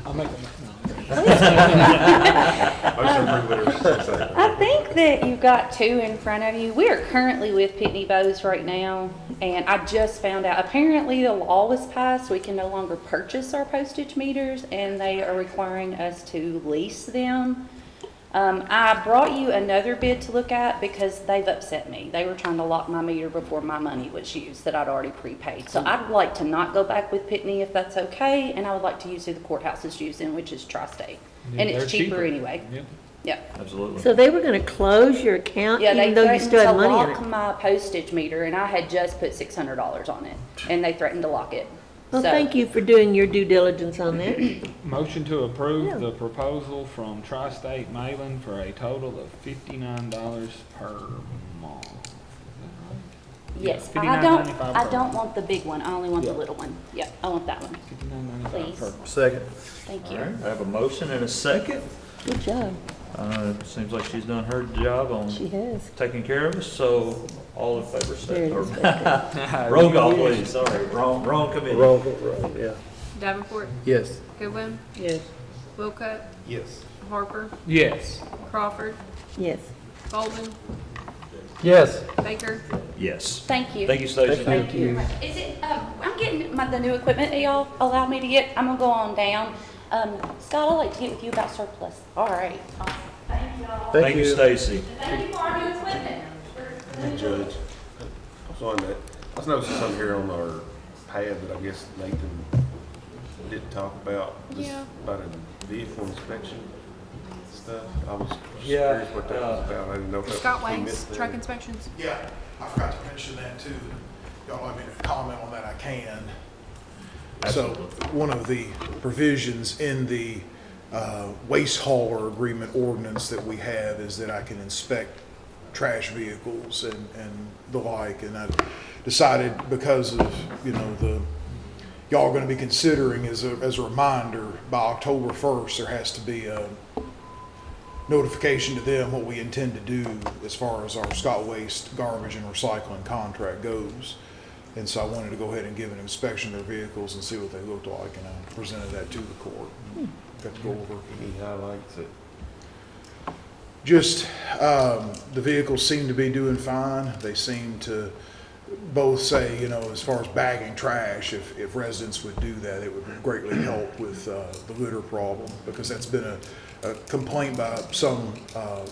I'll make I think that you've got two in front of you. We are currently with Pitney Bowes right now, and I just found out, apparently the law was passed, we can no longer purchase our postage meters, and they are requiring us to lease them. I brought you another bid to look at because they've upset me. They were trying to lock my meter before my money was used that I'd already prepaid. So I'd like to not go back with Pitney if that's okay, and I would like to use who the courthouse is using, which is Tri-State. Yeah, And they're it's cheaper cheaper. anyway. Yep. Yeah. Absolutely. So they were gonna close your account Yeah, they even though you threatened still to had money in lock it? my postage meter, and I had just put $600 on it, and they threatened to lock it. Well, So- thank you for doing your due diligence on that. Motion to approve Yeah. the proposal from Tri-State Mailing for a total of $59 per month. Yes, Yeah, I $59.95 don't want the big one, I only want the Yeah. little one. Yeah, I want that one, $59.95 per please. month. Second. Thank All you. right, I have a motion and a second. Good job. It seems like she's done her job on She has. taking care of us, so all in favor, There say, it or is, Baker. roll call, please, sorry, wrong committee. Wrong, yeah. Davenport, Yes. Goodwin, Yes. Wilcutt, Yes. Harper, Yes. Crawford, Yes. Bolden, Yes. Baker. Yes. Thank you. Thank you, Stacy. Thank you. Is it, I'm getting the new equipment that y'all allowed me to get. I'm gonna go on down. Scott, I'd like to get with you about surplus. All right. Awesome. Thank y'all. Thank you, Stacy. Thank you for our new equipment. Judge, I was on that, I was noticing something here on our pad that I guess Nathan didn't talk about. This- Yeah. About a vehicle inspection stuff. I was just Yeah, curious what that was about. I didn't know if Scott we Wayne's missed truck that. inspections. Yeah, I forgot to mention that too. Y'all want me to comment on that, I can. So, one of the provisions in the waste hauler agreement ordinance that we have is that I can inspect trash vehicles and the like. And I decided because of, y'all gonna be considering as a reminder, by October 1st, there has to be a notification to them what we intend to do as far as our Scott Waste garbage and recycling contract goes. And so I wanted to go ahead and give an inspection of their vehicles and see what they looked like, and I presented that to the court. Got to go over. Any highlights that Just, the vehicles seem to be doing fine. They seem to both say, as far as bagging trash, if residents would do that, it would greatly help with the litter problem, because that's been a complaint by some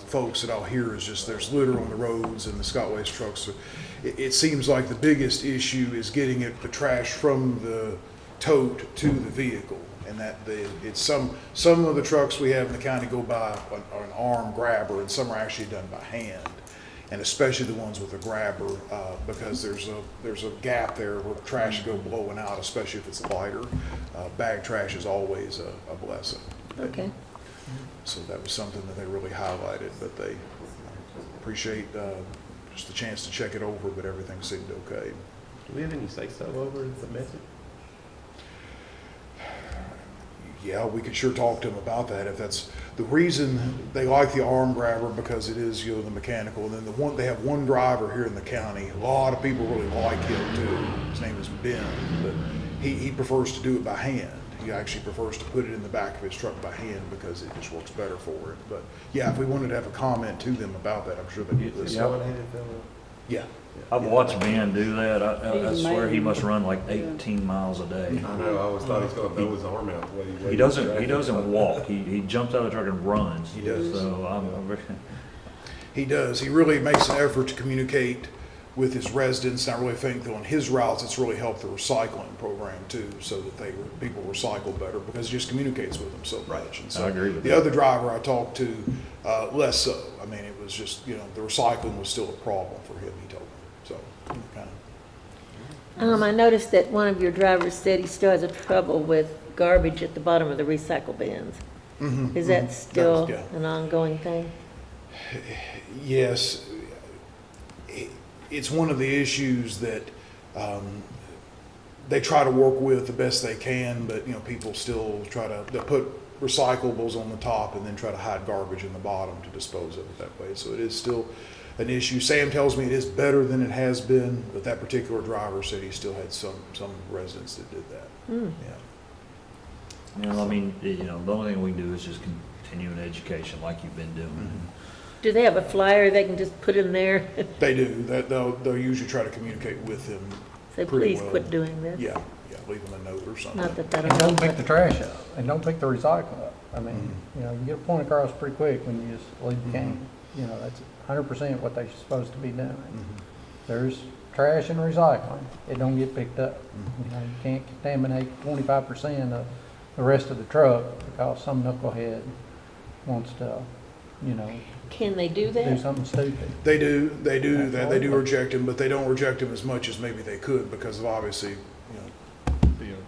folks that I'll hear is just there's litter on the roads and the Scott Waste trucks. It seems like the biggest issue is getting the trash from the tote to the vehicle, and that it's some of the trucks we have in the county go by an arm grabber, and some are actually done by hand. And especially the ones with a grabber, because there's a gap there where trash go blowing out, especially if it's lighter. Bag trash is always a blessing. Okay. So that was something that they really highlighted, but they appreciate just the chance to check it over, but everything seemed okay. Do we have any say-so over the message? Yeah, we could sure talk to them about that. If that's the reason they like the arm grabber, because it is, the mechanical. And then they have one driver here in the county. A lot of people really like him too. His name is Ben, but he prefers to do it by hand. He actually prefers to put it in the back of his truck by hand because it just works better for it. But yeah, if we wanted to have a comment to them about that, I'm sure they would listen. Yeah. I've watched Ben do that. I swear he must run like 18 miles a day. I know, I always thought he was going to throw his arm out the way He doesn't walk. He jumps out of the truck and runs. He does. So He does. He really makes an effort to communicate with his residents. And I really think that on his routes, it's really helped the recycling program too, so that people recycle better, because he just communicates with them so much. And so I agree with the that. other driver I talked to, less so. I mean, it was just, the recycling was still a problem for him, he told me. So, kind of. I noticed that one of your drivers said he still has a trouble with garbage at the bottom of the recycle bins. Mm-hmm, Is that still yeah. an ongoing thing? Yes. It's one of the issues that they try to work with the best they can, but people still try to put recyclables on the top and then try to hide garbage in the bottom to dispose of it that way. So it is still an issue. Sam tells me it is better than it has been, but that particular driver said he still had some residents that did that. Mm. Yeah. I mean, the only thing we can do is just continue an education like you've been doing. Mm-hmm. Do they have a flyer they can just put in there? They do. They'll usually try to communicate with them. Say, pretty please well. quit doing this? Yeah, leave them a note or something. Not that And don't pick the trash up, and don't pick the recycling up. I mean, you get a point across pretty quick when you just leave the can. That's 100% what they're supposed to be doing. There's trash and recycling. It don't get picked up. You can't contaminate 25% of the rest of the truck because some knucklehead wants to, Can they do that? do something stupid. They do that. They do reject them, but they don't reject them as much as maybe they could because of obviously,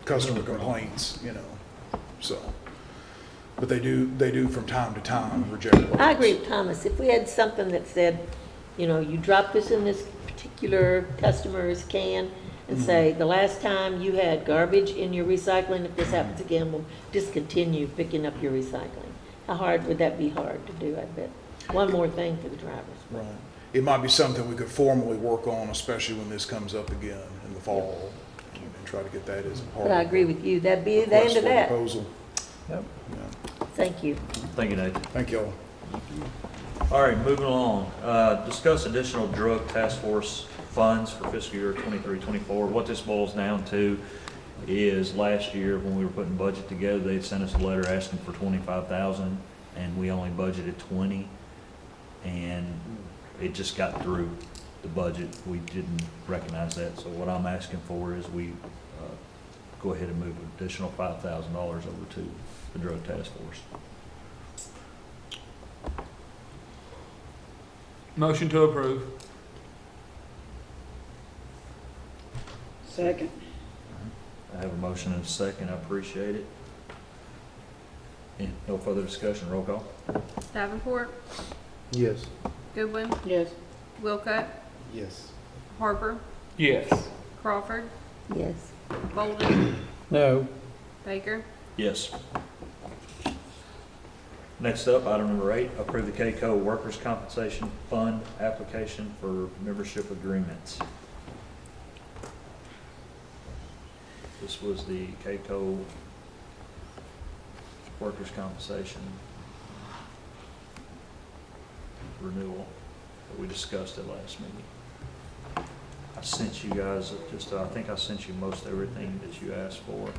customer complaints, so. But they do from time to time reject them. I agree with Thomas. If we had something that said, you drop this in this particular customer's can and say, the last time you had garbage in your recycling, if this happens again, we'll discontinue picking up your recycling. How hard would that be hard to do, I bet? One more thing for the drivers. Right. It might be something we could formally work on, especially when this comes up again in the fall, and try to get that as a part But I of agree with you. That'd be the end of that. proposal. Yep. Yeah. Thank you. Thank you, Nathan. Thank y'all. All right, moving along. Discuss additional drug task force funds for fiscal year 23-24. What this boils down to is last year when we were putting budget together, they'd sent us a letter asking for $25,000 and we only budgeted 20, and it just got through the budget. We didn't recognize that. So what I'm asking for is we go ahead and move an additional $5,000 over to the drug task force. Motion to approve. Second. I have a motion and a second. I appreciate it. And no further discussion. Roll call. Davenport, Yes. Goodwin, Yes. Wilcutt, Yes. Harper, Yes. Crawford, Yes. Bolden, No. Baker. Yes. Next up, item number 8, approve the KCO Workers' Compensation Fund application for membership agreements. This was the KCO Workers' Compensation renewal that we discussed at last meeting. I sent you guys just, I think I sent you most everything that you asked for.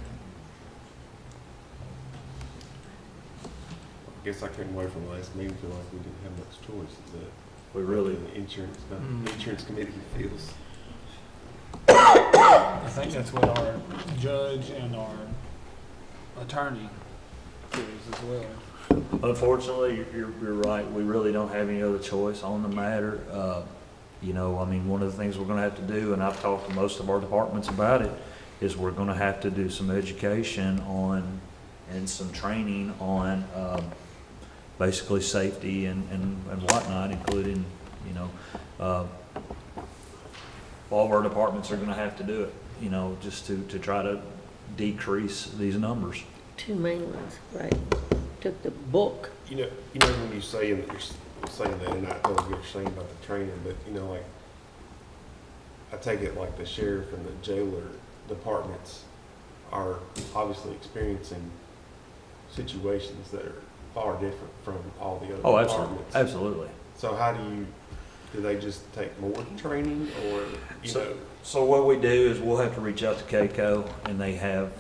I guess I came away from the last meeting, feel like we didn't have much choice. Is that We really, the insurance committee feels? I think that's what our judge and our attorney feels as well. unfortunately, you're right. We really don't have any other choice on the matter. You know, I mean, one of the things we're gonna have to do, and I've talked to most of our departments about it, is we're gonna have to do some education on, and some training on, basically safety and whatnot, including, you know, all of our departments are gonna have to do it, you know, just to try to decrease these numbers. Two main ones, right? Took the book. You know when you say that you're saying that, and I totally get what you're saying about the training, but you know, like, I take it like the sheriff and the jailer departments are obviously experiencing situations that are far different from all the other Oh, absolutely, departments. absolutely. So how do they just take more training, or, you know? So what we do is we'll have to reach out to KCO, and they have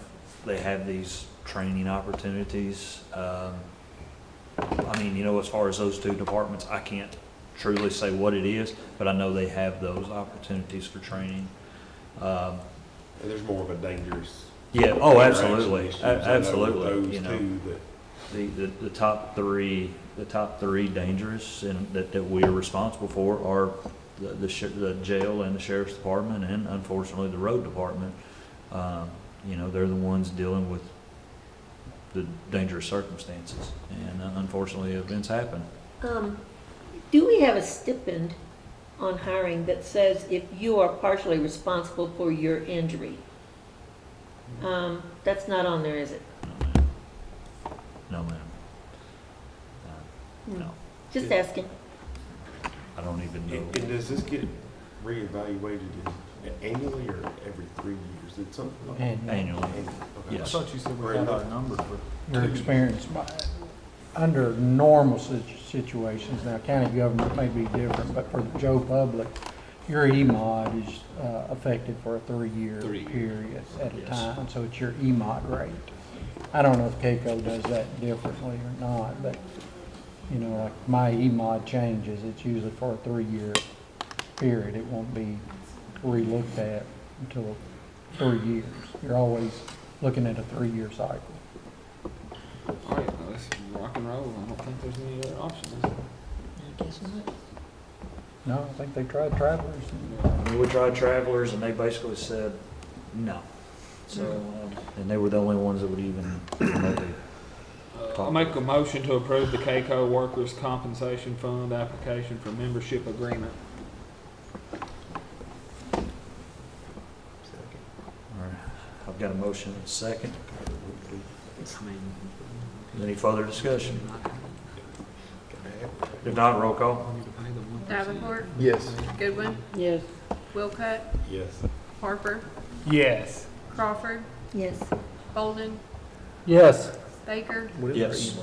these training opportunities. I mean, you know, as far as those two departments, I can't truly say what it is, but I know they have those opportunities for training. And there's more of a dangerous. Yeah, oh, absolutely, issues. I know absolutely, those you know. two that The top three dangerous and that we are responsible for are the jail and the sheriff's department, and unfortunately the road department. You know, they're the ones dealing with the dangerous circumstances, and unfortunately events happen. Do we have a stipend on hiring that says if you are partially responsible for your injury? That's not on there, is it? No, ma'am. No, Just asking. I don't even know. And does this get reevaluated annually or every 3 years? Did something? Annually. Okay. I Yes. thought you said we had our number for. Your experience, under normal situations, now county government may be different, but for Joe Public, your EMOD is affected for a 3-year period at a Yes. time, so it's your EMOD rate. I don't know if KCO does that differently or not, but, you know, like my EMOD changes, it's usually for a 3-year period. It won't be relooked at until 3 years. You're always looking at a 3-year cycle. All right, well, let's rock and roll. I don't think there's any other option, is there? I guess not. No, I think they tried Travelers. We tried Travelers, and they basically said no. So, and they were the only ones that would even remotely I'll make a motion to approve the KCO Workers' Compensation Fund application for membership agreement. All right. I've got a motion and a second. Any further discussion? If not, roll call. Davenport, Yes. Goodwin, Yes. Wilcutt, Yes. Harper, Yes. Crawford, Yes. Bolden, Yes. Baker, Yes.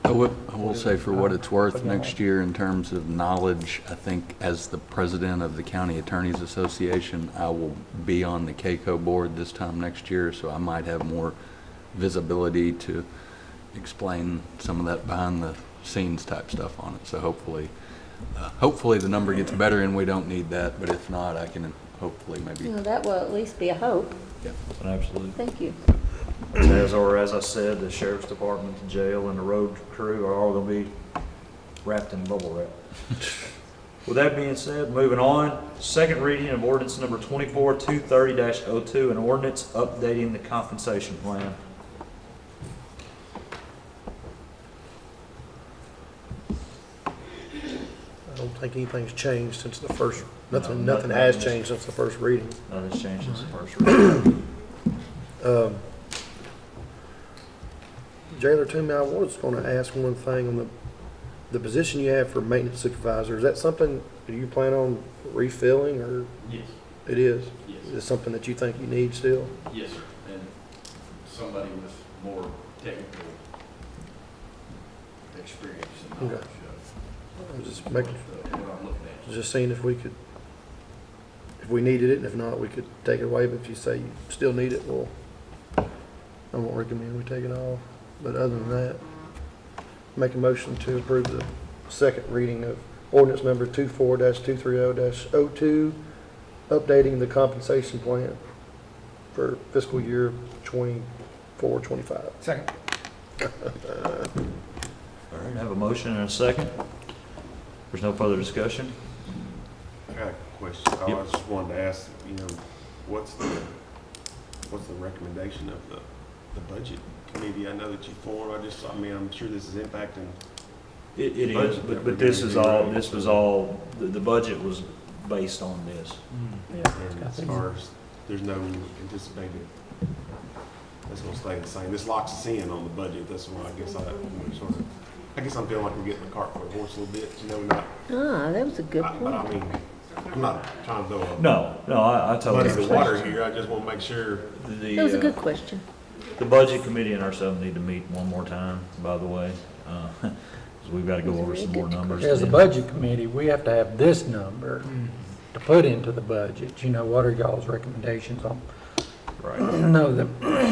I will say, for what it's worth, next year, in terms of knowledge, I think as the president of the County Attorneys Association, I will be on the KCO board this time next year, so I might have more visibility to explain some of that behind the scenes type stuff on it. So hopefully the number gets better and we don't need that, but if not, I can hopefully maybe. Well, that will at least be a hope. Yeah. Absolutely. Thank you. As I said, the sheriff's department, the jail, and the road crew are all going to be wrapped in bubble wrap. With that being said, moving on, second reading of ordinance number 24-230-02, an ordinance updating the compensation plan. I don't think anything's changed since the first, nothing has changed since the first reading. Nothing's changed since the first reading. Jailer Toomey, I was gonna ask one thing on the position you have for maintenance supervisor. Is that something that you plan on refilling, or? Yes. It is? Yes. Is it something that you think you need still? Yes, sir. And somebody with more technical experience and knowledge Okay. of Just making, what I'm looking at. just seeing if we could, if we needed it, and if not, we could take it away, but if you say you still need it, well, I won't recommend we take it off. But other than that, make a motion to approve the second reading of ordinance number 24-230-02, updating the compensation plan for fiscal year 24-25. Second. All right, have a motion and a second. There's no further discussion. I got a question. I Yep. just wanted to ask, what's the recommendation of the budget committee? I know that you formed. I'm sure this is impacting. It is, budget that we're but this gonna is do, all, right? this was all, the budget was based on this. And as far as, there's no anticipated, that's gonna stay the same. This locks us in on the budget. That's why I guess I'm feeling like we're getting the cart before the horse a little bit, not. That was a good But I point. mean, I'm not trying to throw a No, I totally muddy the understand. water here. I just want to make sure. That was a good question. The budget committee and ourselves need to meet one more time, by the way. 'Cause we've got to go over some more numbers. As the budget committee, we have to have this number to put into the budget. What are y'all's recommendations on, Right. the,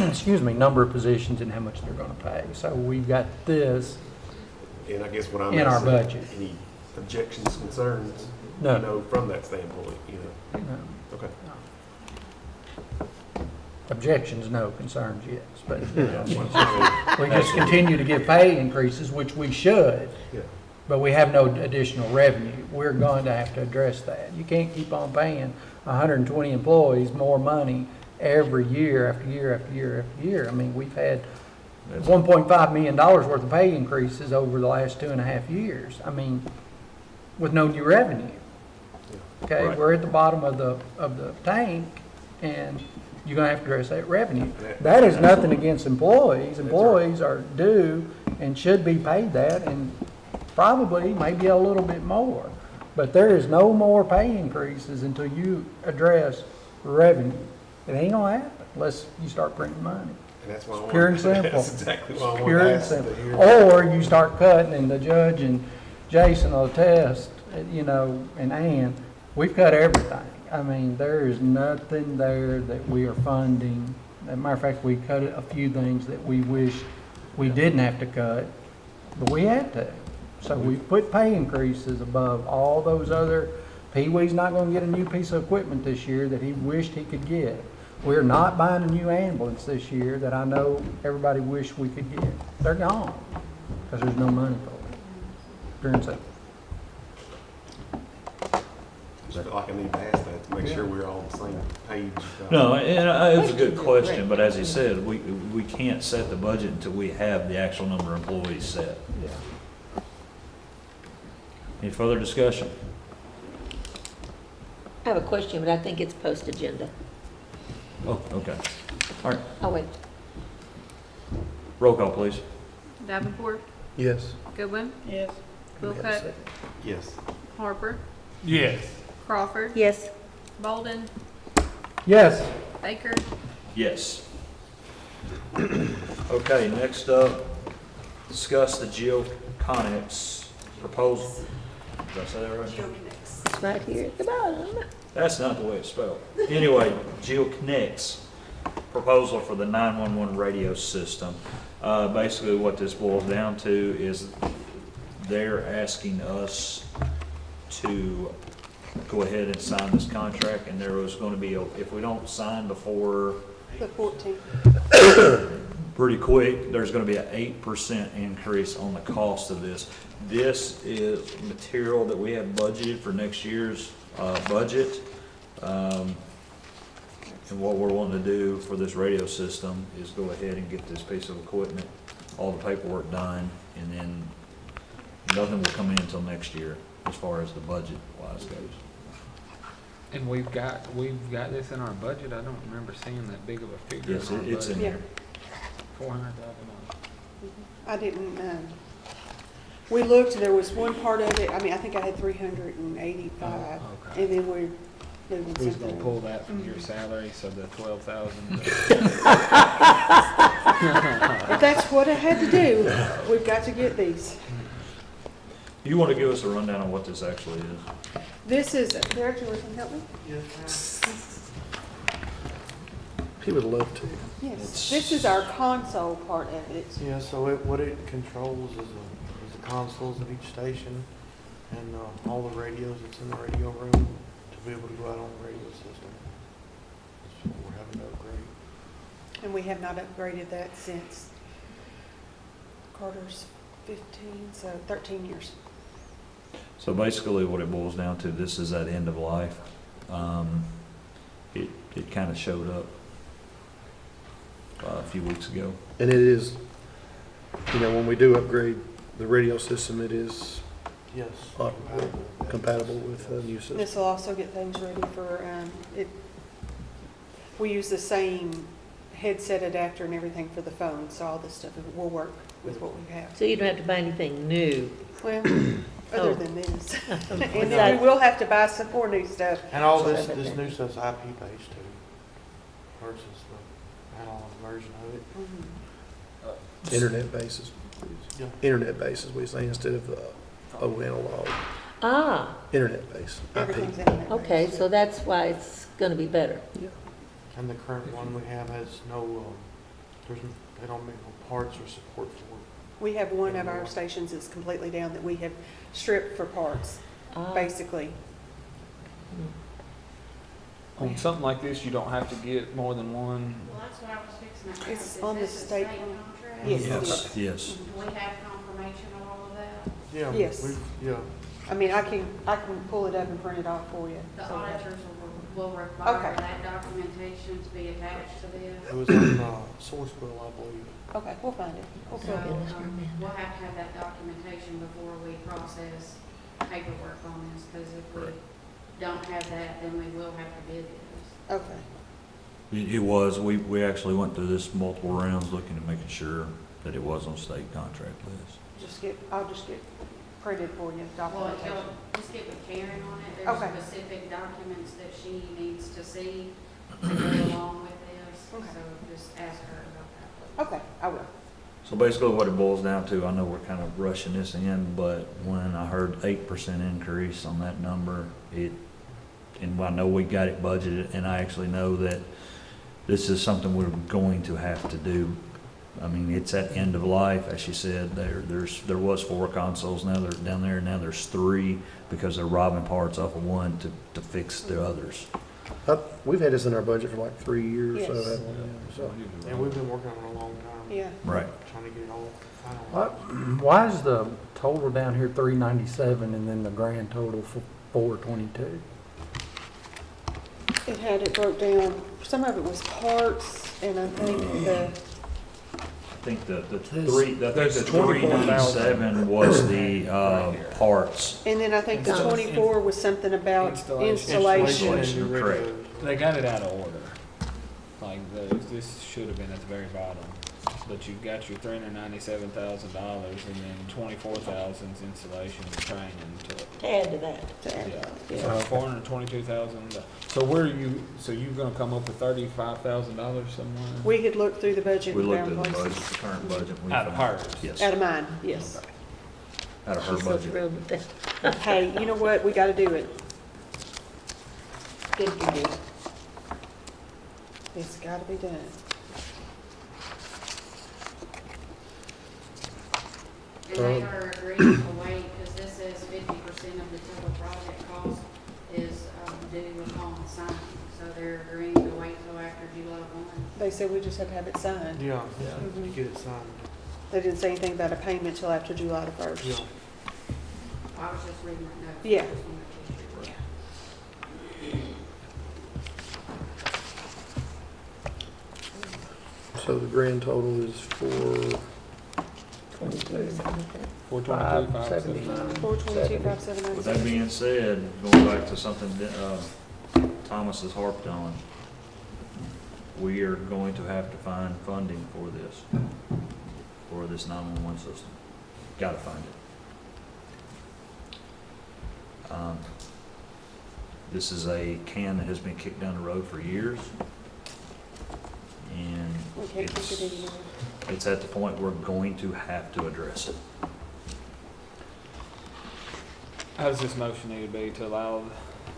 excuse me, number of positions and how much they're gonna pay. So we've got this And I guess what I'm in our asking, budget. any objections, concerns, No. from that standpoint, Okay. Objections, no, concerns, yes, but Yeah. we just continue to give pay increases, which we should, Yeah. but we have no additional revenue. We're going to have to address that. You can't keep on paying 120 employees more money every year after year after year after year. I mean, we've had $1.5 million worth of pay increases over the last 2.5 years. I mean, with no new revenue. Okay, Right. we're at the bottom of the tank, and you're gonna have to address that revenue. That is nothing against employees. Employees are due and should be paid that, and probably maybe a little bit more. But there is no more pay increases until you address revenue. It ain't gonna happen unless you start printing money. And that's why I Pure and want, simple. that's exactly why I want Pure to and ask to simple. hear. Or you start cutting, and the judge and Jason will attest, and Ann, we've cut everything. I mean, there is nothing there that we are funding. As a matter of fact, we cut a few things that we wish we didn't have to cut, but we had to. So we put pay increases above all those other. Pee Wee's not gonna get a new piece of equipment this year that he wished he could get. We're not buying a new ambulance this year that I know everybody wished we could get. They're gone, because there's no money for it. Pure and simple. I feel like I need to ask that to make sure we're all on the same page. No, and it's a good question, but as he said, we can't set the budget until we have the actual number of employees set. Yeah. Any further discussion? I have a question, but I think it's post-agenda. Oh, okay. All right, Oh, wait. roll call, please. Davenport, Yes. Goodwin, Yes. Wilcutt, Yes. Harper, Yes. Crawford, Yes. Bolden, Yes. Baker, Yes. Okay, next up, discuss the geoconics proposal. Did I say that right? It's right here at the bottom. That's not the way it's spelled. Anyway, GeoConnect's proposal for the 911 radio system. Basically what this boils down to is they're asking us to go ahead and sign this contract, and there was going to be, if we don't sign before The 14th. pretty quick, there's going to be an 8% increase on the cost of this. This is material that we have budgeted for next year's budget. And what we're wanting to do for this radio system is go ahead and get this piece of equipment, all the paperwork done, and then nothing will come in until next year as far as the budget wise goes. And we've got this in our budget. I don't remember seeing that big of a figure. Yes, in our it's in budget. there. $400,000. I didn't, we looked, there was one part of it, I think I had 385, okay. and then we're moving We was gonna something. pull that from your salary, so the 12,000. But that's what I had to do. We've got to get these. You want to give us a rundown on what this actually is? This is, Director, would you help me? He would love to. Yes, this is our console part of it. Yeah, so what it controls is the consoles of each station and all the radios that's in the radio room to be able to go out on the radio system. That's what we're having to upgrade. And we have not upgraded that since Carter's 15, so 13 years. So basically what it boils down to, this is at end of life. It kind of showed up a few weeks ago. And it is, when we do upgrade the radio system, it is Yes. compatible with the new system. This will also get things ready for, we use the same headset adapter and everything for the phone, so all this stuff will work with what we have. So you don't have to buy anything new? Well, Oh. other than this. And then we will have to buy some more new stuff. And all this new stuff's IP based too, versus the analog version of it. Internet basis. Yeah. Internet basis, we say, instead of analog. Ah, Internet based. Everything's IP. internet. okay, so that's why it's gonna be better. And the current one we have has no, they don't make no parts or support for it. We have one of our stations that's completely down that we have stripped for parts, basically. On something like this, you don't have to get more than one. Well, that's what I was fixing to ask. It's Is on the this a state state one. contract? Yes, it Yes. is. Yes. Do we have confirmation of all of that? Yeah. Yes. Yeah. I mean, I can pull it up and print it off for you. The So- auditors will require Okay. that documentation to be attached to this. It was on Source Bill, I believe. Okay, we'll find it. We'll So, find it. we'll have to have that documentation before we process paperwork on this, because if we don't have that, then we will have to bid this. Okay. It was, we actually went through this multiple rounds looking at making sure that it was on state contract list. I'll just get printed for you, Well, if documentation. you'll just get with Karen on it, there's Okay. specific documents that she needs to see to go along with this. So Okay. just ask her about that. Okay, I will. So basically what it boils down to, I know we're kind of rushing this in, but when I heard 8% increase on that number, and I know we got it budgeted, and I actually know that this is something we're going to have to do. I mean, it's at end of life, as you said, there was 4 consoles, now they're down there, now there's 3, because they're robbing parts off of one to fix the others. We've had this in our budget for like 3 years, so. Yes. haven't we? So. And we've been working on it a long time. Yeah. Right. Trying to get it all finalized. Why is the total down here 397 and then the grand total for 422? It had it broke down, some of it was parts, and I think I think the There's 397 was the parts. and then I think the It's 24 was something about Installation. installation. Correct. They got it out of order. Like, this should have been at the very bottom. But you've got your $397,000 and then 24,000's installation and training to, Add to that. To add. yeah. So 422,000. So you're gonna come up with $35,000 somewhere? We had looked through the budget. We and looked at found the budget, places. the current budget. we Out of found- hers? Yes, Out of mine, yes. out of her She's so budget. thrilled with that. Hey, you know what, we gotta do it. Good for you. It's gotta be done. And they are agreeing to wait, because this is 50% of the total project cost is due upon signing. So they're agreeing to wait till after July 1. They said we just had to have it signed. Yeah, Mhm. to get it signed. They didn't say anything about a payment till after July the 1st. Yeah. I was just reading my notes. Yeah. Just wanted to- So the grand total is 422, 579. 422, With 579. that being said, going back to something that Thomas has harped on, we are going to have to find funding for this 911 system. Got to find it. This is a can that has been kicked down the road for years, and We can't keep it anymore. it's at the point we're going to have to address it. How does this motion need to be to allow,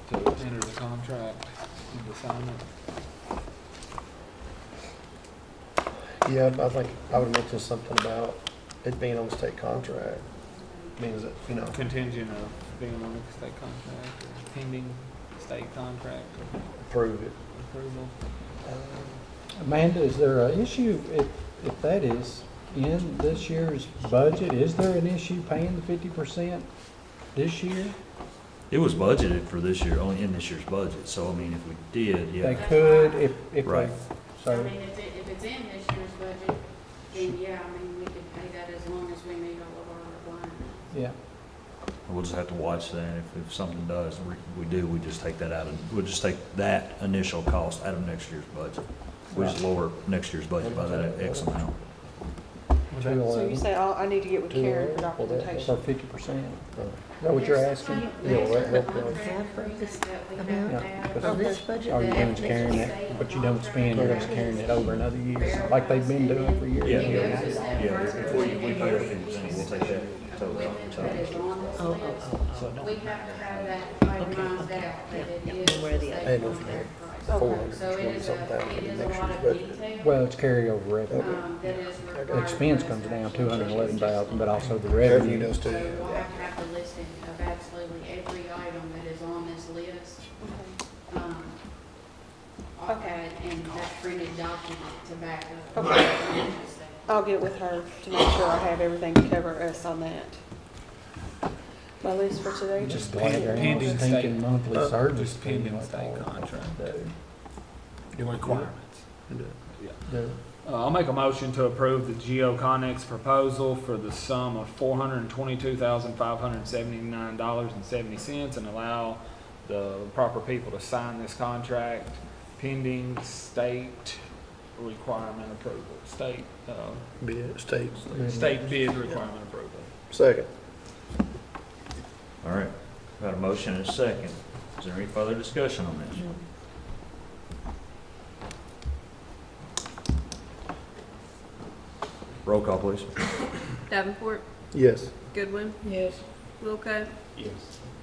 to enter the contract and to sign it? Yeah, I think I would mention something about it being on the state contract. Means that, you know, Contingent of being on the state contract, or pending state contract or approve it. approval. Amanda, is there an issue if that is in this year's budget? Is there an issue paying the 50% this year? It was budgeted for this year, only in this year's budget, so I mean, if we did, They yeah. could, if Right. they, I so, mean, if it's in this year's budget, then yeah, I mean, we could pay that as long as we meet all of our requirements. yeah. We'll just have to watch that. If something does, we do, we just take that out of, we'll just take that initial cost out of next year's budget. We just lower next year's budget by that X amount. So you say, I need to get with Karen for So documentation. 50%. Is that what you're asking? Half of this amount of this budget. All you're doing is carrying it, what you don't spend, you're just carrying it over another year, like they've been doing for years. Yeah, and yeah, years. yeah, before we pay our 50%, we'll take that total off the That is top. on this Oh, list. oh, We have to have that itemized out, that it is Where the the other- state don't forget. contract price. Okay. So it is a lot of detail, Well, it's carryover revenue. that is required. The expense comes down 211,000, but also the Revenue revenue. does too. So we'll have to have the listing of absolutely every item that is on this list. Okay. And that printed document to back up. Okay. I'll get with her to make sure I have everything to cover us on that. My list for today. Just glad they're Pending not state- thinking monthly service. Just pending fee state like all contract. do. Requirements. Do. I'll make a motion to approve the GeoConnex proposal for the sum of $422,579.70 and allow the proper people to sign this contract pending state requirement approval, state bid requirement approval. Second. All right, got a motion and a second. Is there any further discussion on this? Roll call, please. Davenport, Yes. Goodwin, Yes. Wilco, Yes.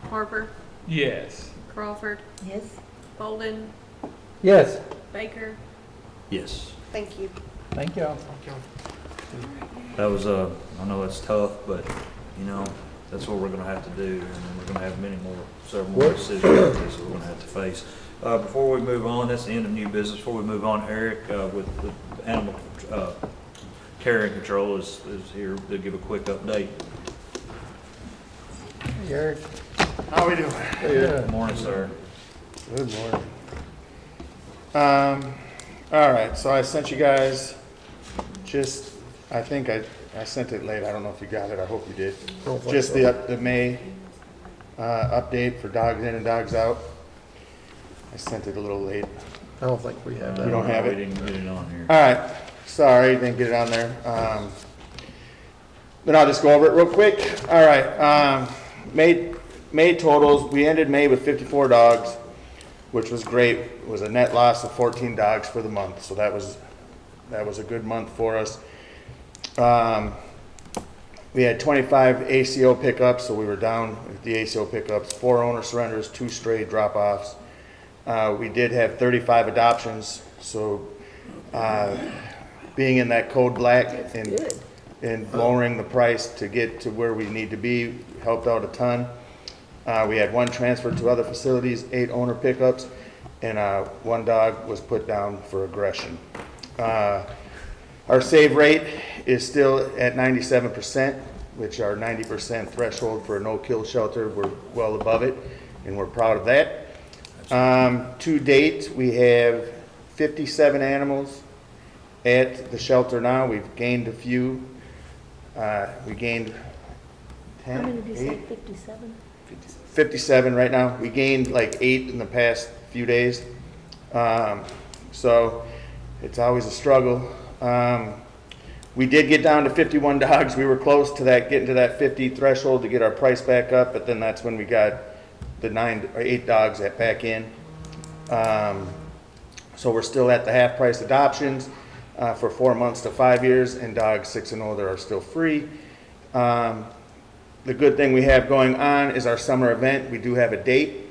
Harper, Yes. Crawford, Yes. Bolden, Yes, Baker. Yes. Thank you. thank y'all. That was, I know it's tough, but, you know, that's what we're gonna have to do, and then we're gonna have several more decisions like this that we're gonna have to face. Before we move on, that's the end of new business. Before we move on, Eric, with the animal, care and control is here to give a quick update. Eric. How we doing? Good morning, sir. Good morning. All right, so I sent you guys just, I think I sent it late. I don't know if you got it. I hope you did. Don't think Just so. the May, update for dogs in and dogs out. I sent it a little late. I don't think we have You that. don't have We it? didn't get it on here. All right, sorry, didn't get it on there. Then I'll just go over it real quick. All right, May totals, we ended May with 54 dogs, which was great. It was a net loss of 14 dogs for the month, so that was a good month for us. We had 25 ACO pickups, so we were down with the ACO pickups, 4 owner surrenders, 2 stray drop-offs. We did have 35 adoptions, so being in that code black and lowering the price to get to where we need to be helped out a ton. We had 1 transfer to other facilities, 8 owner pickups, and 1 dog was put down for aggression. Our save rate is still at 97%, which our 90% threshold for a no-kill shelter, we're well above it, and we're proud of that. To date, we have 57 animals at the shelter now. We've gained a few. We gained 10, How many did you say, 8? 57? 57 right now. We gained like 8 in the past few days. So it's always a struggle. We did get down to 51 dogs. We were close to that, getting to that 50 threshold to get our price back up, but then that's when we got the 9 or 8 dogs back in. So we're still at the half price adoptions for 4 months to 5 years, and dogs 6 and older are still free. the good thing we have going on is our summer event. We do have a date,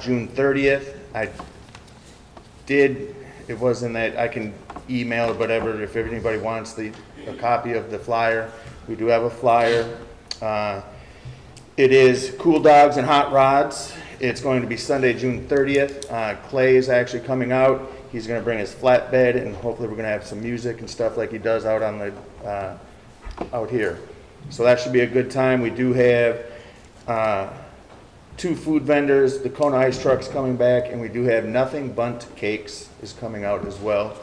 June 30th. It wasn't that I can email or whatever if anybody wants a copy of the flyer. We do have a flyer. It is Cool Dogs and Hot Rods. It's going to be Sunday, June 30th. Clay is actually coming out. He's going to bring his flatbed, and hopefully we're going to have some music and stuff like he does out on the out here. So that should be a good time. We do have 2 food vendors. The Kona Ice Truck's coming back, and we do have Nothing Bunt Cakes is coming out as well.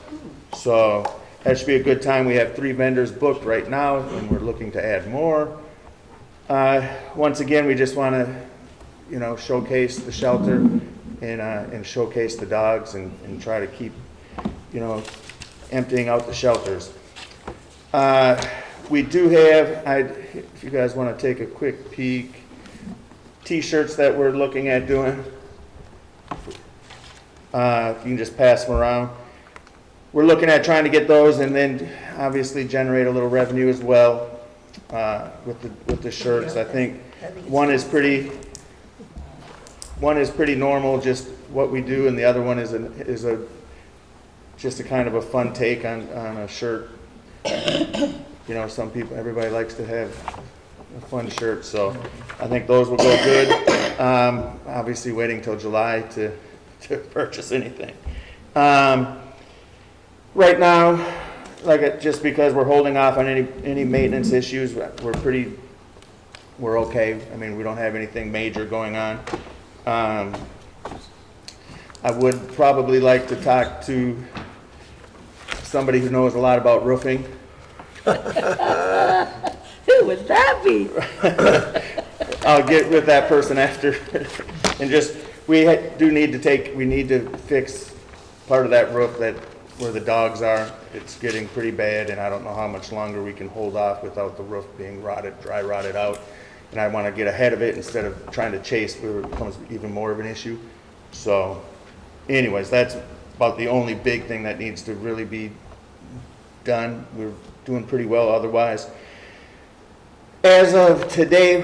So that should be a good time. We have 3 vendors booked right now, and we're looking to add more. Once again, we just want to, showcase the shelter and showcase the dogs and try to keep, emptying out the shelters. We do have, if you guys want to take a quick peek, T-shirts that we're looking at doing. If you can just pass them around. We're looking at trying to get those and then obviously generate a little revenue as well with the shirts. I think one is pretty normal, just what we do, and the other one is just a kind of a fun take on a shirt. Everybody likes to have a fun shirt, so I think those will go good. Obviously waiting till July to purchase anything. Right now, just because we're holding off on any maintenance issues, we're okay. I mean, we don't have anything major going on. I would probably like to talk to somebody who knows a lot about roofing. Who would that be? I'll get with that person after. And we need to fix part of that roof where the dogs are. It's getting pretty bad, and I don't know how much longer we can hold off without the roof being dry rotted out. And I want to get ahead of it instead of trying to chase where it becomes even more of an issue. So anyways, that's about the only big thing that needs to really be done. We're doing pretty well otherwise. As of today,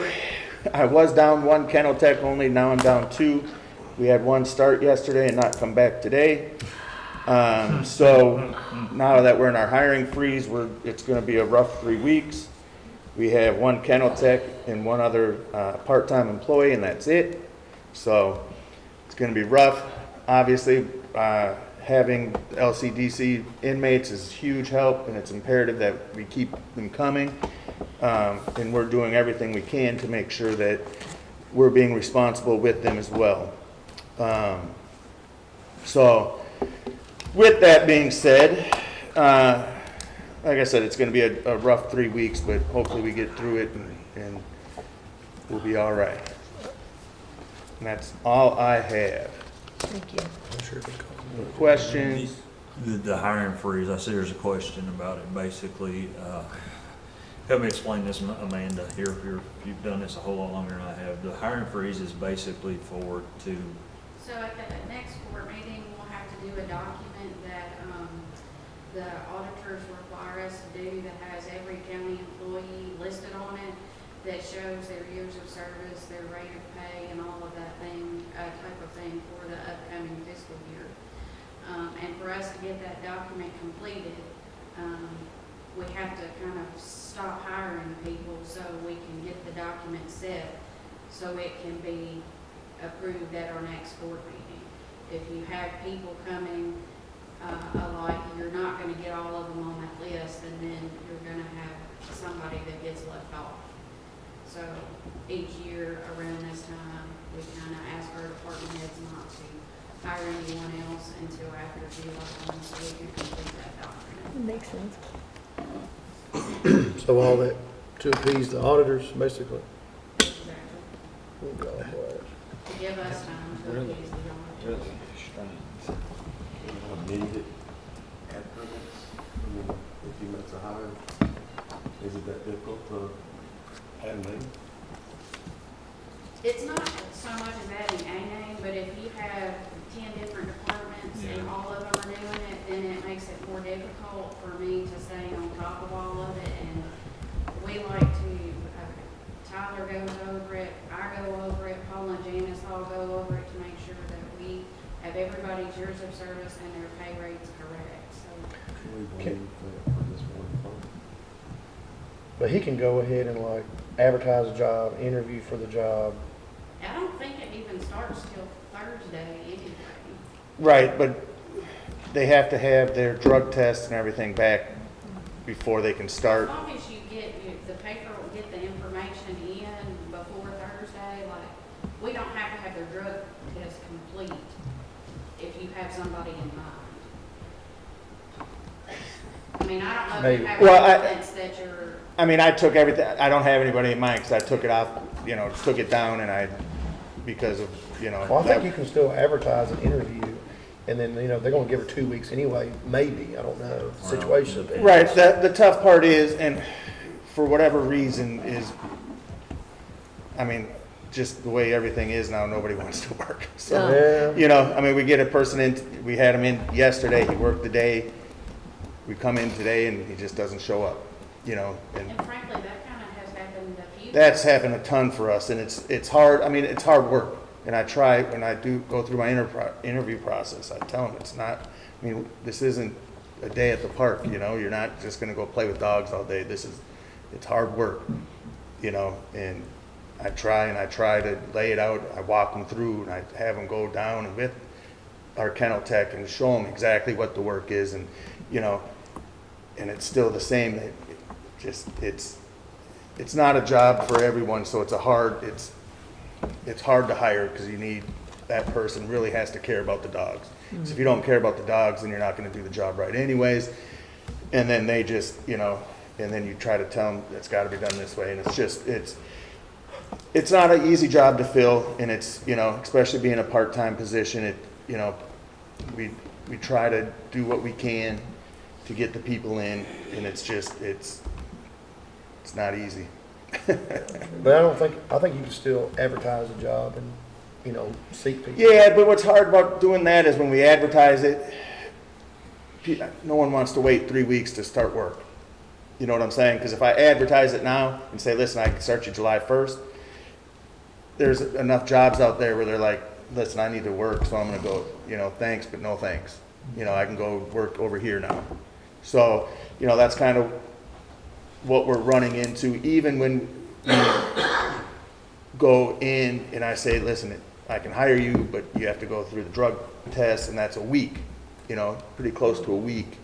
I was down 1 kennel tech only, now I'm down 2. We had 1 start yesterday and not come back today. So now that we're in our hiring freeze, it's going to be a rough 3 weeks. We have 1 kennel tech and 1 other part-time employee, and that's it. So it's going to be rough. Obviously, having LCDC inmates is huge help, and it's imperative that we keep them coming. And we're doing everything we can to make sure that we're being responsible with them as well. So with that being said, like I said, it's going to be a rough 3 weeks, but hopefully we get through it and we'll be all right. And that's all I have. Thank you. Questions? The hiring freeze, I see there's a question about it. Basically, help me explain this, Amanda, here, if you've done this a whole lot longer than I have. The hiring freeze is basically So at the next board meeting, we'll have to do a document that the auditors require us to do that has every county employee listed on it, that shows their years of service, their rate of pay, and all of that type of thing for the upcoming fiscal year. And for us to get that document completed, we have to kind of stop hiring people so we can get the document set so it can be approved at our next board meeting. If you have people coming, like you're not going to get all of them on that list, and then you're going to have somebody that gets left off. So each year around this time, we kind of ask our department heads not to hire anyone else until after July 1, so we can complete that document. Makes sense. So all that to appease the auditors, basically? Exactly. Oh, God, boy. To give us time to appease the auditors. Needed at permits, if you make a hire, is it that difficult to add a name? It's not so much as adding a name, but if you have 10 different departments and all of them are doing it, then it makes it more difficult for me to stay on top of all of it. And we like Tyler goes over it, I go over it, Paul and Janice all go over it to make sure that we have everybody's years of service and their pay rates correct, so. Can we waive for this one? But he can go ahead and like advertise a job, interview for the job. I don't think it even starts till Thursday anyway. Right, but they have to have their drug tests and everything back before they can As start. long as the paper will get the information in before Thursday, like, we don't have to have their drug test complete if you have somebody in mind. I mean, I don't know if Maybe. you have Well, evidence that you're, I mean, I took everything, I don't have anybody in mind because I took it off, took it down because of, Well, I think you can still advertise an interview, and then, they're gonna give her 2 weeks anyway, maybe, I don't know, situation. Right, the tough part is, and for whatever reason is, I mean, just the way everything is now, nobody wants to work. So, Yeah. we get a person in, we had him in yesterday, he worked the day, we come in today and he just doesn't show up, and and frankly, that kind of has happened a few that's times. happened a ton for us, and it's hard, it's hard work. And I try, when I do go through my interview process, I tell them it's not, this isn't a day at the park, you're not just gonna go play with dogs all day. It's hard work, and I try to lay it out. I walk them through and I have them go down and with our kennel tech and show them exactly what the work is, and, and it's still the same. It's not a job for everyone, so it's hard to hire because you need, that person really has to care about the dogs. So if you don't care about the dogs, then you're not going to do the job right anyways. And then they just, and then you try to tell them it's got to be done this way. And it's not an easy job to fill. And it's, especially being a part-time position, we try to do what we can to get the people in. And it's not easy. But I think you can still advertise a job and, seek people. Yeah, but what's hard about doing that is when we advertise it, no one wants to wait 3 weeks to start work. You know what I'm saying? Because if I advertise it now and say, listen, I can start you July 1st, there's enough jobs out there where they're like, listen, I need to work, so I'm going to go, thanks, but no thanks. I can go work over here now. So, that's kind of what we're running into, even when we go in and I say, listen, I can hire you, but you have to go through the drug test, and that's a week, pretty close to a week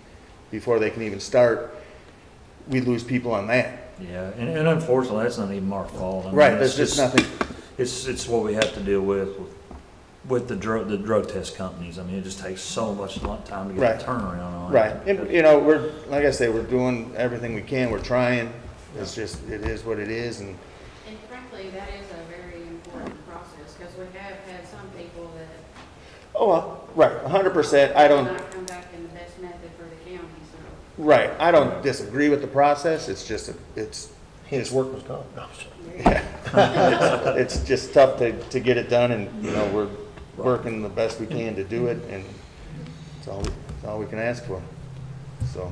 before they can even start. We lose people on that. Yeah, and unfortunately, that's not even our fault. Right, there's just nothing. It's what we have to deal with the drug test companies. It just takes so much time to get a turnaround on it. Right, and we're, like I say, we're doing everything we can. We're trying. It's just, it is what it is, and frankly, that is a very important process, because we have had some people that right, 100%. I don't. not come back in the best method for the county, so. Right, I don't disagree with the process. It's just, His work was done. No, it's just tough to get it done, and we're working the best we can to do it, and it's all we can ask for. So,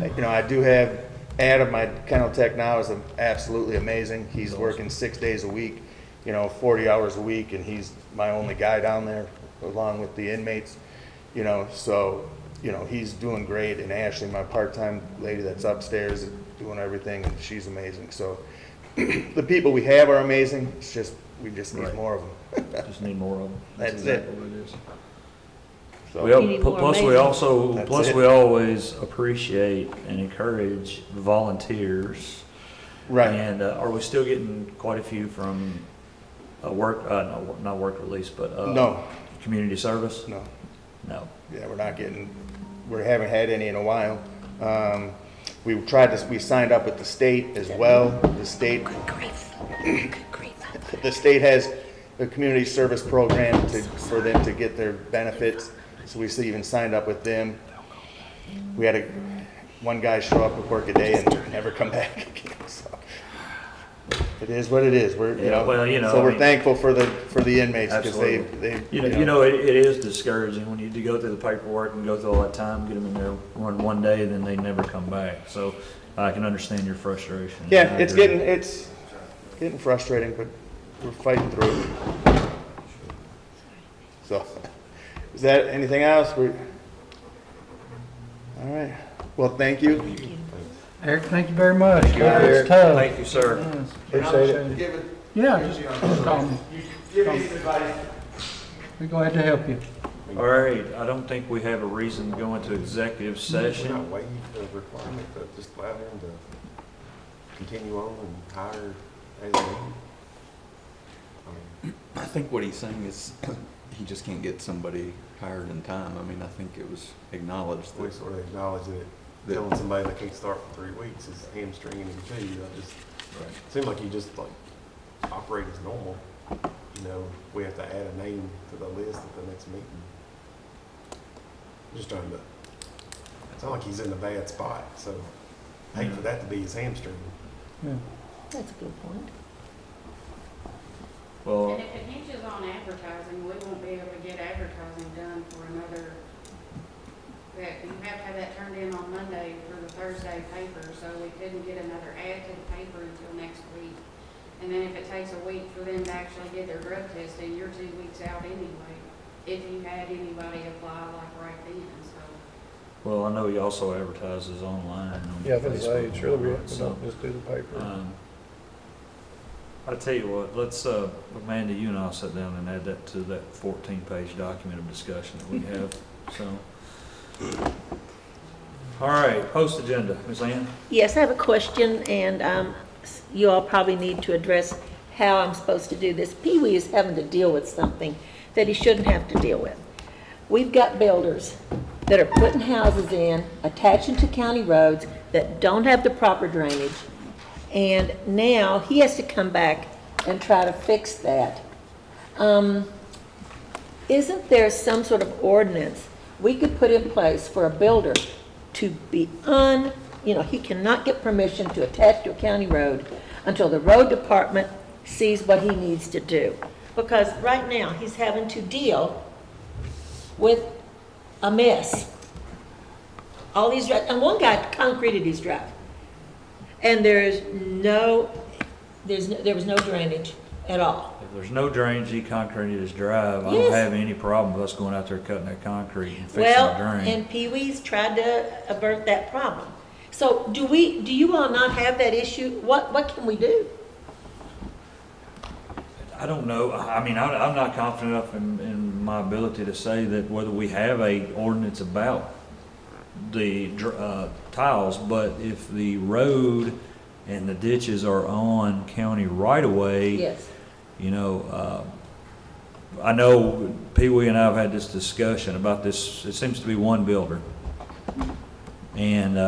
I do have Adam, my kennel tech now, is absolutely amazing. He's working 6 days a week, 40 hours a week, and he's my only guy down there along with the inmates, so, he's doing great. And Ashley, my part-time lady that's upstairs, is doing everything, and she's amazing. So the people we have are amazing. It's just, we just need more of them. Just need more of them. That's exactly it. what it is. So, We always appreciate and encourage volunteers. Right. And are we still getting quite a few from not work release, but no, community service? No. Yeah, we haven't had any in a while. We signed up with the state as well. The state has a community service program for them to get their benefits. So we even signed up with them. We had one guy show up and work a day and never come back again. So it is what it is. So we're thankful for the inmates, because they it is discouraging when you do go through the paperwork and go through all that time, get them in there, run one day, then they never come back. So I can understand your frustration. Yeah, it's getting frustrating, but we're fighting through it. So, is that anything else? All right. Well, thank you. Eric, thank you very much. Thank you, Eric. It's tough. Thank you, sir. Yes. Appreciate it. Yeah, just call me. Give me some advice. We're glad to help you. All right, I don't think we have a reason to go into executive We're not session. waiving the requirement, but just allow them to continue on and hire as they need. I mean, I think what he's saying is he just can't get somebody hired in time. I mean, I think it was acknowledged we that, sort of acknowledge that telling somebody they can't start for 3 weeks is hamstringing them too. I just, it seems like you just like operate as normal. You know, we have to add a name to the list at the next meeting. Just trying to, it's not like he's in a bad spot, so I hate for that to be his hamstring. Yeah. That's a good point. Well, And if it hinges on advertising, we won't be able to get advertising done for another, that you have to have that turned in on Monday for the Thursday paper, so we couldn't get another ad to the paper until next week. And then if it takes a week for them to actually get their drug tested, you're 2 weeks out anyway, if you had anybody apply like right then, so. well, I know he also advertises online on Yeah, for the Facebook. age, really, we So, don't just do the paper. I tell you what, let's, Amanda, you and I'll sit down and add that to that 14-page document of discussion that we have, so. All right, post agenda, Ms. Ann? Yes, I have a question, and you all probably need to address how I'm supposed to do this. Pee Wee is having to deal with something that he shouldn't have to deal with. We've got builders that are putting houses in, attaching to county roads that don't have the proper drainage, and now he has to come back and try to fix that. Isn't there some sort of ordinance we could put in place for a builder to be he cannot get permission to attach to a county road until the road department sees what he needs to do? Because right now, he's having to deal with a mess. All these, and one guy concreted his drive. And there was no drainage at all. If there's no drainage, he concreted his drive. I Yes. don't have any problem with us going out there cutting that concrete and fixing Well, the drain. and Pee Wee's tried to avert that problem. So do you all not have that issue? What can we do? I don't know. I mean, I'm not confident enough in my ability to say that whether we have a ordinance about the tiles, but if the road and the ditches are on county right of way, Yes. I know Pee Wee and I have had this discussion about this. It seems to be one builder, and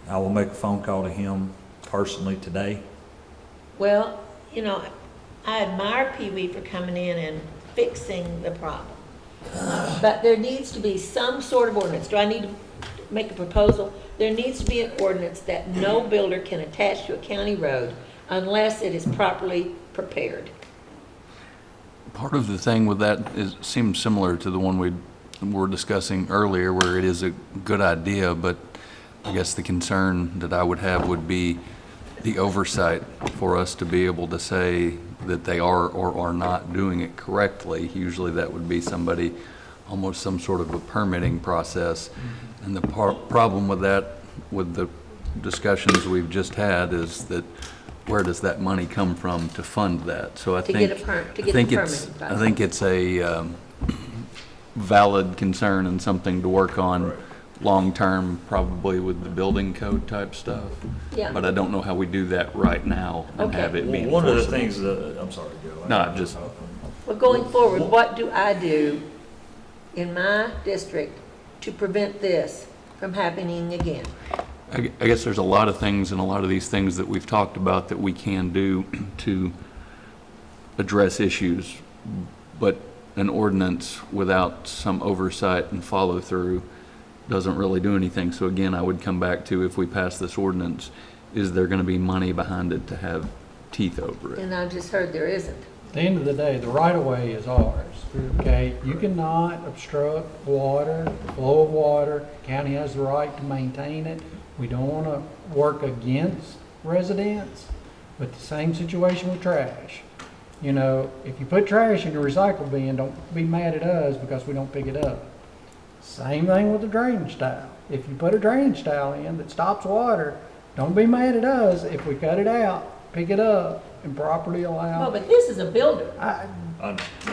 I will make a phone call to him personally today. Well, I admire Pee Wee for coming in and fixing the problem. But there needs to be some sort of ordinance. Do I need to make a proposal? There needs to be an ordinance that no builder can attach to a county road unless it is properly prepared. part of the thing with that seems similar to the one we were discussing earlier, where it is a good idea, but I guess the concern that I would have would be the oversight for us to be able to say that they are or are not doing it correctly. Usually that would be somebody, almost some sort of a permitting process. And the problem with that, with the discussions we've just had, is that where does that money come from to fund that? So I think it's a valid concern and something to work on long-term, probably with the building code type stuff. Yeah. But I don't know how we do that right now and have it be One of the enforceable. things that, I'm sorry, Joe. No, just, Well, going forward, what do I do in my district to prevent this from happening again? I guess there's a lot of things, and a lot of these things that we've talked about that we can do to address issues, but an ordinance without some oversight and follow-through doesn't really do anything. So again, I would come back to, if we pass this ordinance, is there going to be money behind it to have teeth over it? And I just heard there isn't. At the end of the day, the right-of-way is ours, okay? You cannot obstruct water, flow of water. County has the right to maintain it. We don't want to work against residents, But the same situation with trash. You know, if you put trash in the recycle bin, don't be mad at us because we don't pick it up. Same thing with the drainage tile. If you put a drainage tile in that stops water, don't be mad at us if we cut it out, pick it up, and properly allow. Well, but this is a builder I